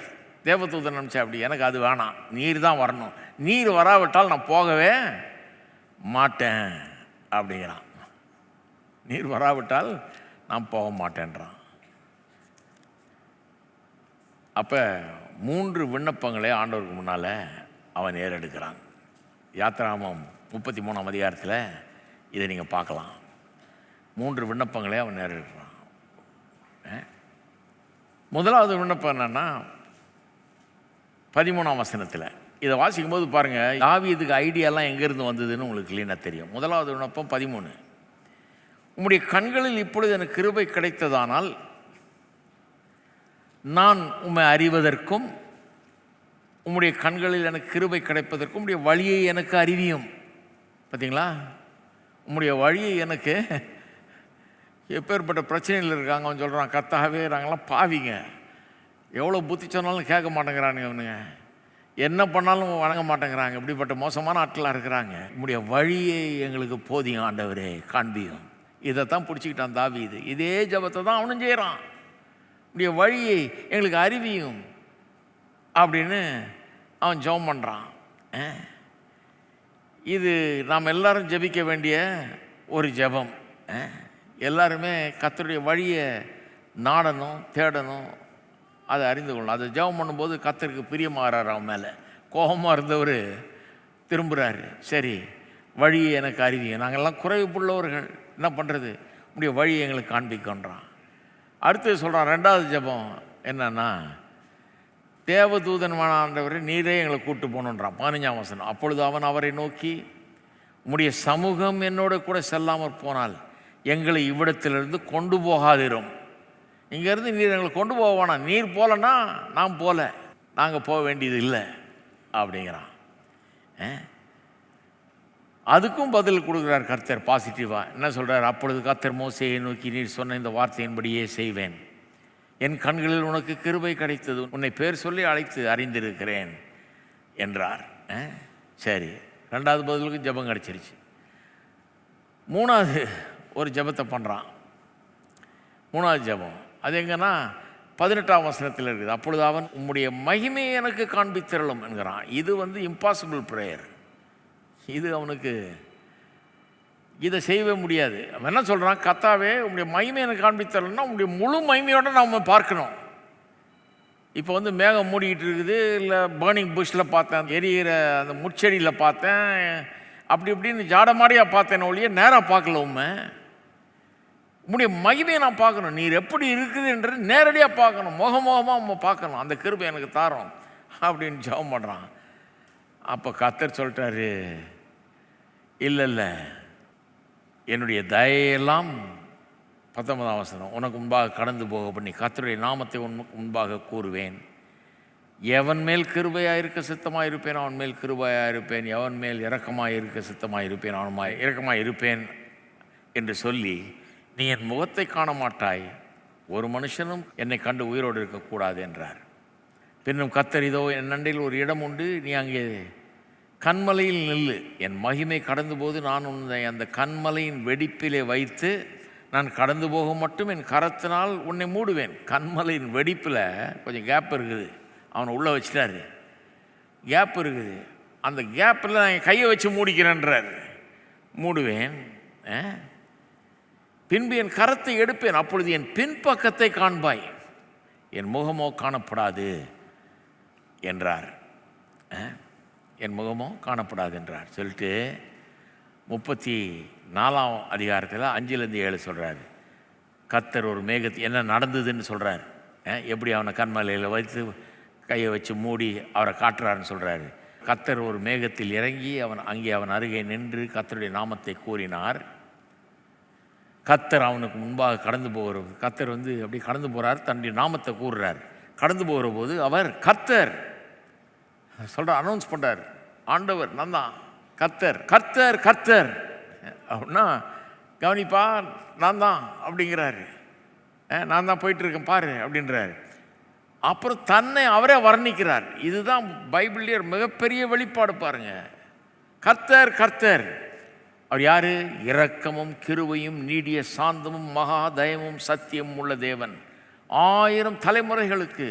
தேவதூதன் அனுப்பிச்சா அப்படி, எனக்கு அது வேணாம், நீர் தான் வரணும், நீர் வராவிட்டால் நான் போகவே மாட்டேன் அப்படிங்கிறான். நீர் வராவிட்டால் நான் போக மாட்டேன்றான். அப்போ 3 விண்ணப்பங்களே ஆண்டவருக்கு முன்னால் அவன் ஏறெடுக்கிறான். யாத்திராகமம் 33ஆம் அதிகாரத்தில் இதை நீங்கள் பார்க்கலாம். 3 விண்ணப்பங்களே அவன் ஏறெடுக்கிறான். முதலாவது விண்ணப்பம் என்னன்னா 13ஆம் வசனத்தில். இதை வாசிக்கும் போது பாருங்கள், தாவீதுக்கு ஐடியாலாம் எங்கேருந்து வந்ததுன்னு உங்களுக்கு கிளீனாக தெரியும். முதலாவது விண்ணப்பம் 13, உம்முடைய கண்களில் இப்பொழுது எனக்கு கிருபை கிடைத்ததானால் நான் உம்மை அறிவதற்கும் உம்முடைய கண்களில் எனக்கு கிருபை கிடைப்பதற்கும் உம்முடைய வழியை எனக்கு அறிவியும். பார்த்தீங்களா? உம்முடைய வழியை எனக்கு, எப்பேற்பட்ட பிரச்சனையில் இருக்காங்க, அவன் சொல்கிறான், கர்த்தாவே நாங்களாம் பாவிங்க, எவ்வளோ புத்தி சொன்னாலும் கேட்க மாட்டேங்கிறானுங்க, அவனுங்க என்ன பண்ணாலும் வணங்க மாட்டேங்கிறாங்க, இப்படிப்பட்ட மோசமான ஆட்களாக இருக்கிறாங்க, உம்முடைய வழியை எங்களுக்கு போதியும் ஆண்டவரே, காண்பியும். இதைத்தான் பிடிச்சிக்கிட்டான் தாவீது. இதே ஜபத்தை தான் அவனும் செய்கிறான், உடைய வழியை எங்களுக்கு அறிவியும் அப்படின்னு அவன் ஜெபம் பண்ணுறான். இது நாம் எல்லாரும் ஜெபிக்க வேண்டிய ஒரு ஜெபம். எல்லாருமே கர்த்தருடைய வழியை நாடணும், தேடணும், அதை அறிந்து கொள்ளணும். அதை ஜெபம் பண்ணும்போது கர்த்தருக்கு பிரியமாகறார். அவன் மேலே கோபமாக இருந்தவர் திரும்புகிறாரு. சரி, வழியை எனக்கு அறிவிங்க, நாங்கள்லாம் குறைவுள்ளவர்கள், என்ன பண்ணுறது, உடைய வழியை எங்களுக்கு காண்பிக்கன்றான். அடுத்தது சொல்கிறான், ரெண்டாவது ஜெபம் என்னன்னா, தேவதூதன் ஆண்டவரை நீரே எங்களை கூட்டு போகணுன்றான். 15ஆம் வசனம். அப்பொழுது அவன் அவரை நோக்கி, உம்முடைய சமூகம் என்னோட கூட செல்லாமற் போனால் எங்களை இவ்விடத்திலிருந்து கொண்டு போகாதிரும். இங்கேருந்து நீர் எங்களை கொண்டு போக வேணாம், நீர் போகலன்னா நான் போகல, நாங்கள் போக வேண்டியது இல்லை அப்படிங்கிறான். அதுக்கும் பதில் கொடுக்குறார் கர்த்தர் பாசிட்டிவாக. என்ன சொல்கிறார்? அப்பொழுது கர்த்தர் மோசேயை நோக்கி, நீர் சொன்ன இந்த வார்த்தையின்படியே செய்வேன், என் கண்களில் உனக்கு கிருபை கிடைத்தது, உன்னை பேர் சொல்லி அழைத்து அறிந்திருக்கிறேன் என்றார். சரி, ரெண்டாவது பதிலுக்கு ஜெபம் கிடச்சிருச்சு. மூணாவது ஒரு ஜெபத்தை பண்ணுறான். மூணாவது ஜெபம் அது எங்கன்னா 18ஆம் வசனத்தில் இருக்குது. அப்பொழுது அவன் உம்முடைய மகிமையை எனக்கு காண்பித்திரளும் என்கிறான். இது இம்பாசிபிள் ப்ரேயர். இது அவனுக்கு இதை செய்யவே முடியாது. அவன் என்ன சொல்கிறான்? கர்த்தாவே உம்முடைய மகிமையை எனக்கு காண்பித்தரலன்னா உம்முடைய முழு மகிமையோடு நம்ம பார்க்கணும். இப்போ மேகம் மூடிக்கிட்டு இருக்குது, இல்லை பேர்னிங் புஷ்ஷில் பார்த்தேன், எரியிற அந்த முட்செடியில் பார்த்தேன், அப்படி இப்படின்னு ஜாடமாடியாக பார்த்தேன் ஒழிய நேராக பார்க்கல. உம்முடைய மகிமையை நான் பார்க்கணும், நீர் எப்படி இருக்குதுன்றது நேரடியாக பார்க்கணும், முகமுகமாக நம்ம பார்க்கணும், அந்த கிருபை எனக்கு தாரோம் அப்படின்னு ஜெபம் பண்ணுறான். அப்போ கர்த்தர் சொல்லிட்டாரு, இல்லை, என்னுடைய தயையெல்லாம் 19ஆம் வசனம், உனக்கு முன்பாக கடந்து போக பண்ணி கர்த்தருடைய நாமத்தை உனக்கு முன்பாக கூறுவேன். எவன் மேல் கிருபையாக இருக்க சித்தமாக இருப்பேன் அவன் மேல் கிருபையாக இருப்பேன், எவன் மேல் இரக்கமாக இருக்க சித்தமாக இருப்பேன் அவன் இரக்கமாக இருப்பேன் என்று சொல்லி, நீ என் முகத்தை காண மாட்டாய், ஒரு மனுஷனும் என்னை கண்டு உயிரோடு இருக்கக்கூடாது என்றார். பின்னும் கர்த்தர், இதோ என் நண்டையில் ஒரு இடம் உண்டு, நீ அங்கே கண்மலையில் நில்லு, என் மகிமை கடந்து போது நான் உன்னை அந்த கண்மலையின் வெடிப்பிலே வைத்து நான் கடந்து போக மட்டும் என் கரத்தினால் உன்னை மூடுவேன். கண்மலையின் வெடிப்பில் கொஞ்சம் கேப் இருக்குது, அவனை உள்ளே வச்சிட்டாரு, கேப் இருக்குது, அந்த கேப்பில் நான் என் கையை வச்சு மூடிக்கிறேன்றார். மூடுவேன், பின்பு என் கரத்தை எடுப்பேன், அப்பொழுது என் பின்பக்கத்தை காண்பாய், என் முகமோ காணப்படாது என்றார். என் முகமோ காணப்படாது என்றார் சொல்லிட்டு 34ஆம் அதிகாரத்தில் 5-7 சொல்கிறார். கர்த்தர் ஒரு மேகத்தை என்ன நடந்ததுன்னு சொல்கிறார். எப்படி அவனை கண்மலையில் வைத்து கையை வச்சு மூடி அவரை காட்டுறாருன்னு சொல்கிறாரு. கர்த்தர் ஒரு மேகத்தில் இறங்கி அங்கே அவன் அருகே நின்று கர்த்தருடைய நாமத்தை கூறினார். கர்த்தர் அவனுக்கு முன்பாக கடந்து போகிற கர்த்தர் அப்படி கடந்து போகிறார், தன்னுடைய நாமத்தை கூறுறார். கடந்து போகிற போது அவர் கர்த்தர் சொல்கிறார், அனௌன்ஸ் பண்ணுறார், ஆண்டவர் நான் தான், கர்த்தர் கர்த்தர் கர்த்தர் அப்படின்னா கவனிப்பா நான் தான் அப்படிங்கிறாரு. நான் தான் போயிட்டுருக்கேன் பாரு அப்படின்றாரு. அப்புறம் தன்னை அவரே வர்ணிக்கிறார். இதுதான் பைபிள்லேயே மிகப்பெரிய வெளிப்பாடு பாருங்க. கர்த்தர் கர்த்தர் அவர் யாரு? இரக்கமும் கிருபையும் நீடிய சாந்தமும் மகா தயமும் சத்தியமும் உள்ள தேவன், 1000 தலைமுறைகளுக்கு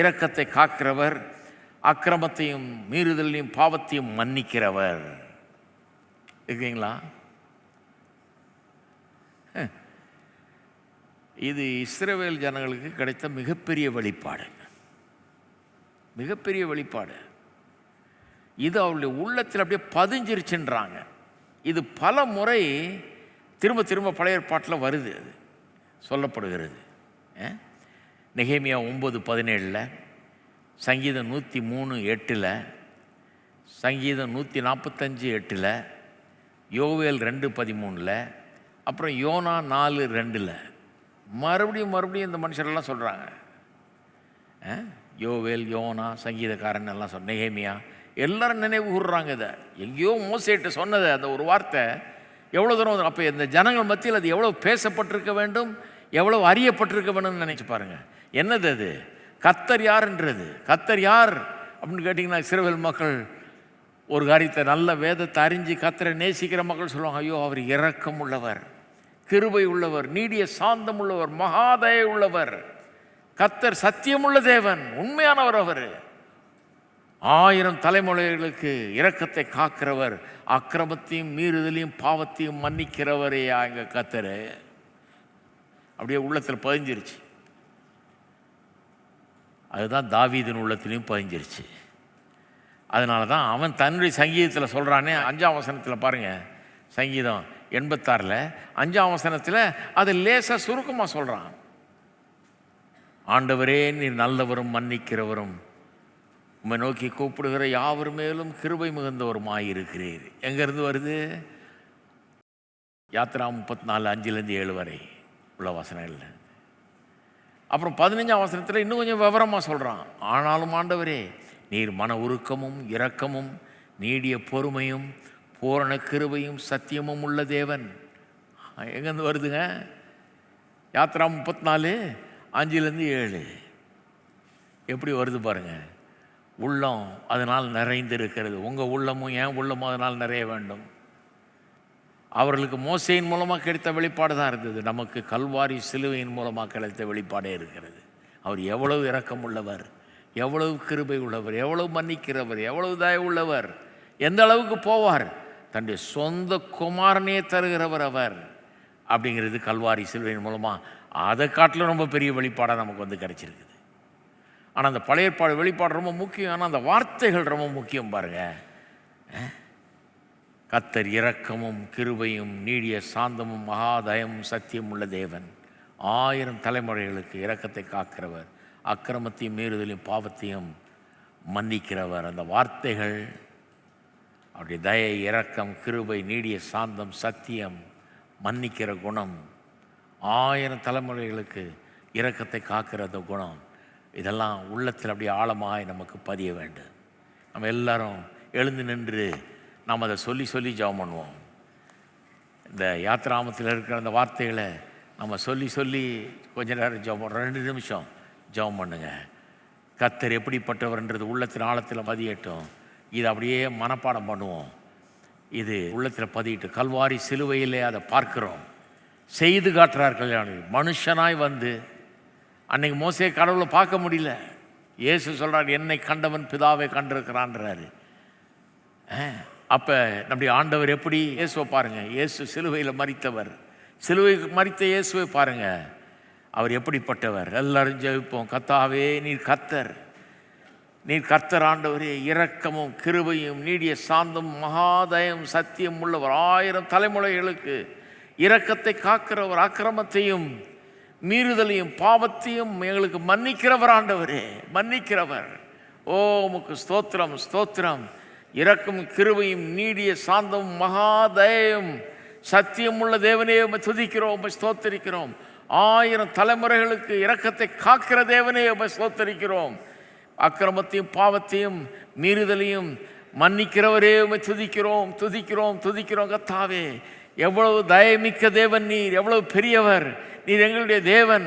இரக்கத்தை காக்கிறவர், அக்கிரமத்தையும் மீறுதலையும் பாவத்தையும் மன்னிக்கிறவர். இருக்கீங்களா? இது இஸ்ரவேல் ஜனங்களுக்கு கிடைத்த மிகப்பெரிய வெளிப்பாடு, மிகப்பெரிய வெளிப்பாடு. இது அவருடைய உள்ளத்தில் அப்படியே பதிஞ்சிருச்சுன்றாங்க. இது பல முறை திரும்ப திரும்ப பழைய ஏற்பாட்டில் வருது, அது சொல்லப்படுகிறது. நெகேமியா 9:17, சங்கீதம் 103:8, சங்கீதம் 145:8, யோவேல் 2:13, அப்புறம் யோனா 4:2. மறுபடியும் இந்த மனுஷரெல்லாம் சொல்கிறாங்க. யோவேல், யோனா, சங்கீதக்காரன் எல்லாம் நெகேமியா எல்லாரும் நினைவு கூறுறாங்க. இதை எங்கேயோ மோசேட்டு சொன்னதை, அந்த ஒரு வார்த்தை எவ்வளோ தூரம் அப்போ இந்த ஜனங்கள் மத்தியில் அது எவ்வளோ பேசப்பட்டிருக்க வேண்டும், எவ்வளோ அறியப்பட்டிருக்க வேண்டும்னு நினச்சி பாருங்கள். என்னது அது? கர்த்தர் யாருன்றது. கர்த்தர் யார் அப்படின்னு கேட்டிங்கன்னா, இஸ்ரவேல் மக்கள் ஒரு காரியத்தை நல்ல வேதத்தை அறிஞ்சு கர்த்தரை நேசிக்கிற மக்கள் சொல்லுவாங்க, ஐயோ அவர் இரக்கம் உள்ளவர், கிருபை உள்ளவர், நீடிய சாந்தம் உள்ளவர், மகாதய உள்ளவர், கர்த்தர் சத்தியமுள்ள தேவன், உண்மையானவர் அவர். 1000 தலைமுறைகளுக்கு இரக்கத்தை காக்கிறவர், அக்கிரமத்தையும் மீறுதலையும் பாவத்தையும் மன்னிக்கிறவரையா எங்க கர்த்தர். அப்படியே உள்ளத்தில் பதிஞ்சிருச்சு. அதுதான் தாவீதின் உள்ளத்திலையும் பதிஞ்சிருச்சு. அதனால தான் அவன் தன்னுடைய சங்கீதத்தில் சொல்கிறானே, 5ஆம் வசனத்தில் பாருங்கள், சங்கீதம் 86 5ஆம் வசனத்தில் அதை லேசாக சுருக்கமாக சொல்கிறான். ஆண்டவரே நீர் நல்லவரும் மன்னிக்கிறவரும், உம்மை நோக்கி கூப்பிடுகிற யாவர் மேலும் கிருபை மிகுந்தவருமாயிருக்கிறீர். எங்கேருந்து வருது? யாத்ரா 34 5-7 வரை உள்ள வசனங்கள். அப்புறம் 15ஆம் வசனத்தில் இன்னும் கொஞ்சம் விவரமாக சொல்கிறான். ஆனாலும் ஆண்டவரே நீர் மன உருக்கமும் இரக்கமும் நீடிய பொறுமையும் பூரண கிருபையும் சத்தியமும் உள்ள தேவன். எங்கேருந்து வருதுங்க? யாத்ரா 34 5-7 எப்படி வருது பாருங்கள். உள்ளம் அதனால் நிறைந்து இருக்கிறது. உங்கள் உள்ளமும் என் உள்ளமும் அதனால் நிறைய வேண்டும். அவர்களுக்கு மோசையின் மூலமாக கிடைத்த வெளிப்பாடு தான் இருந்தது. நமக்கு கல்வாரி சிலுவையின் மூலமாக கிடைத்த வெளிப்பாடே இருக்கிறது. அவர் எவ்வளவு இரக்கம் உள்ளவர், எவ்வளவு கிருபை உள்ளவர், எவ்வளவு மன்னிக்கிறவர், எவ்வளவு தயவு உள்ளவர், எந்த அளவுக்கு போவார், தன்னுடைய சொந்த குமாரனையே தருகிறவர் அவர் அப்படிங்கிறது கல்வாரி சிலுவையின் மூலமாக அதை காட்டிலும் ரொம்ப பெரிய வெளிப்பாடாக நமக்கு வந்து கிடைச்சிருக்குது. ஆனால் அந்த பழைய ஏற்பாடு வெளிப்பாடு ரொம்ப முக்கியம். ஆனால் அந்த வார்த்தைகள் ரொம்ப முக்கியம் பாருங்கள். கர்த்தர் இரக்கமும் கிருபையும் நீடிய சாந்தமும் மகாதயமும் சத்தியம் உள்ள தேவன், 1000 தலைமுறைகளுக்கு இரக்கத்தை காக்கிறவர், அக்கிரமத்தையும் மீறுதலையும் பாவத்தையும் மன்னிக்கிறவர். அந்த வார்த்தைகள் அவருடைய தயை, இரக்கம், கிருபை, நீடிய சாந்தம், சத்தியம், மன்னிக்கிற குணம், 1000 தலைமுறைகளுக்கு இரக்கத்தை காக்கிற அந்த குணம், இதெல்லாம் உள்ளத்தில் அப்படியே ஆழமாய் நமக்கு பதிய வேண்டும். நம்ம எல்லாரும் எழுந்து நின்று நாம் அதை சொல்லி சொல்லி ஜெபம் பண்ணுவோம். இந்த யாத்ராமத்தில் இருக்கிற அந்த வார்த்தைகளை நம்ம சொல்லி சொல்லி கொஞ்ச நேரம் ஜெபம் 2 நிமிஷம் ஜெபம் பண்ணுங்க. கர்த்தர் எப்படிப்பட்டவர்ன்றது உள்ளத்தின் ஆழத்தில் பதியட்டும். இது அப்படியே மனப்பாடம் பண்ணுவோம். இது உள்ளத்தில் பதியிட்டு கல்வாரி சிலுவையிலே அதை பார்க்கிறோம். செய்து காட்டுறார் கல்யாணம். மனுஷனாய் வந்து அன்னைக்கு மோசே கடவுளை பார்க்க முடியல. இயேசு சொல்கிறார், என்னை கண்டவன் பிதாவை கண்டிருக்கிறான்றாரு. அப்போ நம்முடைய ஆண்டவர் எப்படி? இயேசுவை பாருங்கள். இயேசு சிலுவையில் மரித்தவர். சிலுவை மரித்த இயேசுவை பாருங்கள். அவர் எப்படிப்பட்டவர்? எல்லாரும் ஜெபிப்போம். கர்த்தாவே நீர் கர்த்தர், நீர் கர்த்தர் ஆண்டவரே, இரக்கமும் கிருபையும் நீடிய சாந்தம் மகாதயம் சத்தியம் உள்ளவர், 1000 தலைமுறைகளுக்கு இரக்கத்தை காக்கிறவர், அக்கிரமத்தையும் மீறுதலையும் பாவத்தையும் எங்களுக்கு மன்னிக்கிறவர் ஆண்டவரே, மன்னிக்கிறவர். ஓ உமக்கு ஸ்தோத்திரம் ஸ்தோத்திரம். இரக்கம் கிருபையும் நீடிய சாந்தம் மகாதயம் சத்தியம் உள்ள தேவனே உம்மை துதிக்கிறோம், உம்மை ஸ்தோத்தரிக்கிறோம். 1000 தலைமுறைகளுக்கு இரக்கத்தை காக்கிற தேவனே உம்மை ஸ்தோத்தரிக்கிறோம். அக்கிரமத்தையும் பாவத்தையும் மீறுதலையும் மன்னிக்கிறவரே உம்மை துதிக்கிறோம் துதிக்கிறோம் துதிக்கிறோம். கர்த்தாவே எவ்வளவு தயமிக்க தேவன் நீர், எவ்வளவு பெரியவர் நீர், எங்களுடைய தேவன்.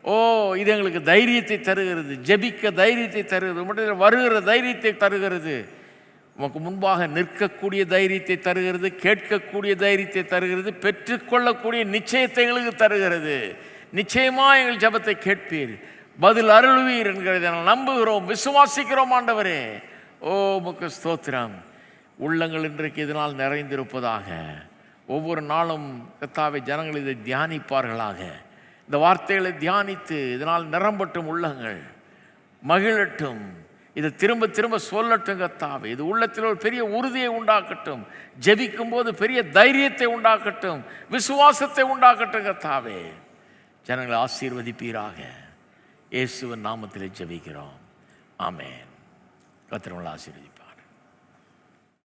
ஓ இது எங்களுக்கு தைரியத்தை தருகிறது, ஜெபிக்க தைரியத்தை தருகிறது, உம்முடைய வருகிற தைரியத்தை தருகிறது, உமக்கு முன்பாக நிற்கக்கூடிய தைரியத்தை தருகிறது, கேட்கக்கூடிய தைரியத்தை தருகிறது, பெற்றுக்கொள்ளக்கூடிய நிச்சயத்தை எங்களுக்கு தருகிறது. நிச்சயமாக எங்கள் ஜெபத்தை கேட்பீர், பதில் அருள்வீர் என்கிறதை நாங்கள் நம்புகிறோம், விசுவாசிக்கிறோம் ஆண்டவரே. ஓ உமக்கு ஸ்தோத்திரம். உள்ளங்கள் இன்றைக்கு இதனால் நிறைந்திருப்பதாக. ஒவ்வொரு நாளும் கர்த்தாவே ஜனங்கள் இதை தியானிப்பார்களாக. இந்த வார்த்தைகளை தியானித்து இதனால் நிரம்பட்டும் உள்ளங்கள் மகிழட்டும். இதை திரும்ப திரும்ப சொல்லட்டும் கர்த்தாவே. இது உள்ளத்தில் ஒரு பெரிய உறுதியை உண்டாக்கட்டும், ஜெபிக்கும் போது பெரிய தைரியத்தை உண்டாக்கட்டும், விசுவாசத்தை உண்டாக்கட்டும் கர்த்தாவே. ஜனங்களை ஆசீர்வதிப்பீராக. இயேசுவின் நாமத்திலே ஜெபிக்கிறோம். ஆமென். கர்த்தர் உங்களை ஆசீர்வதிப்பார்.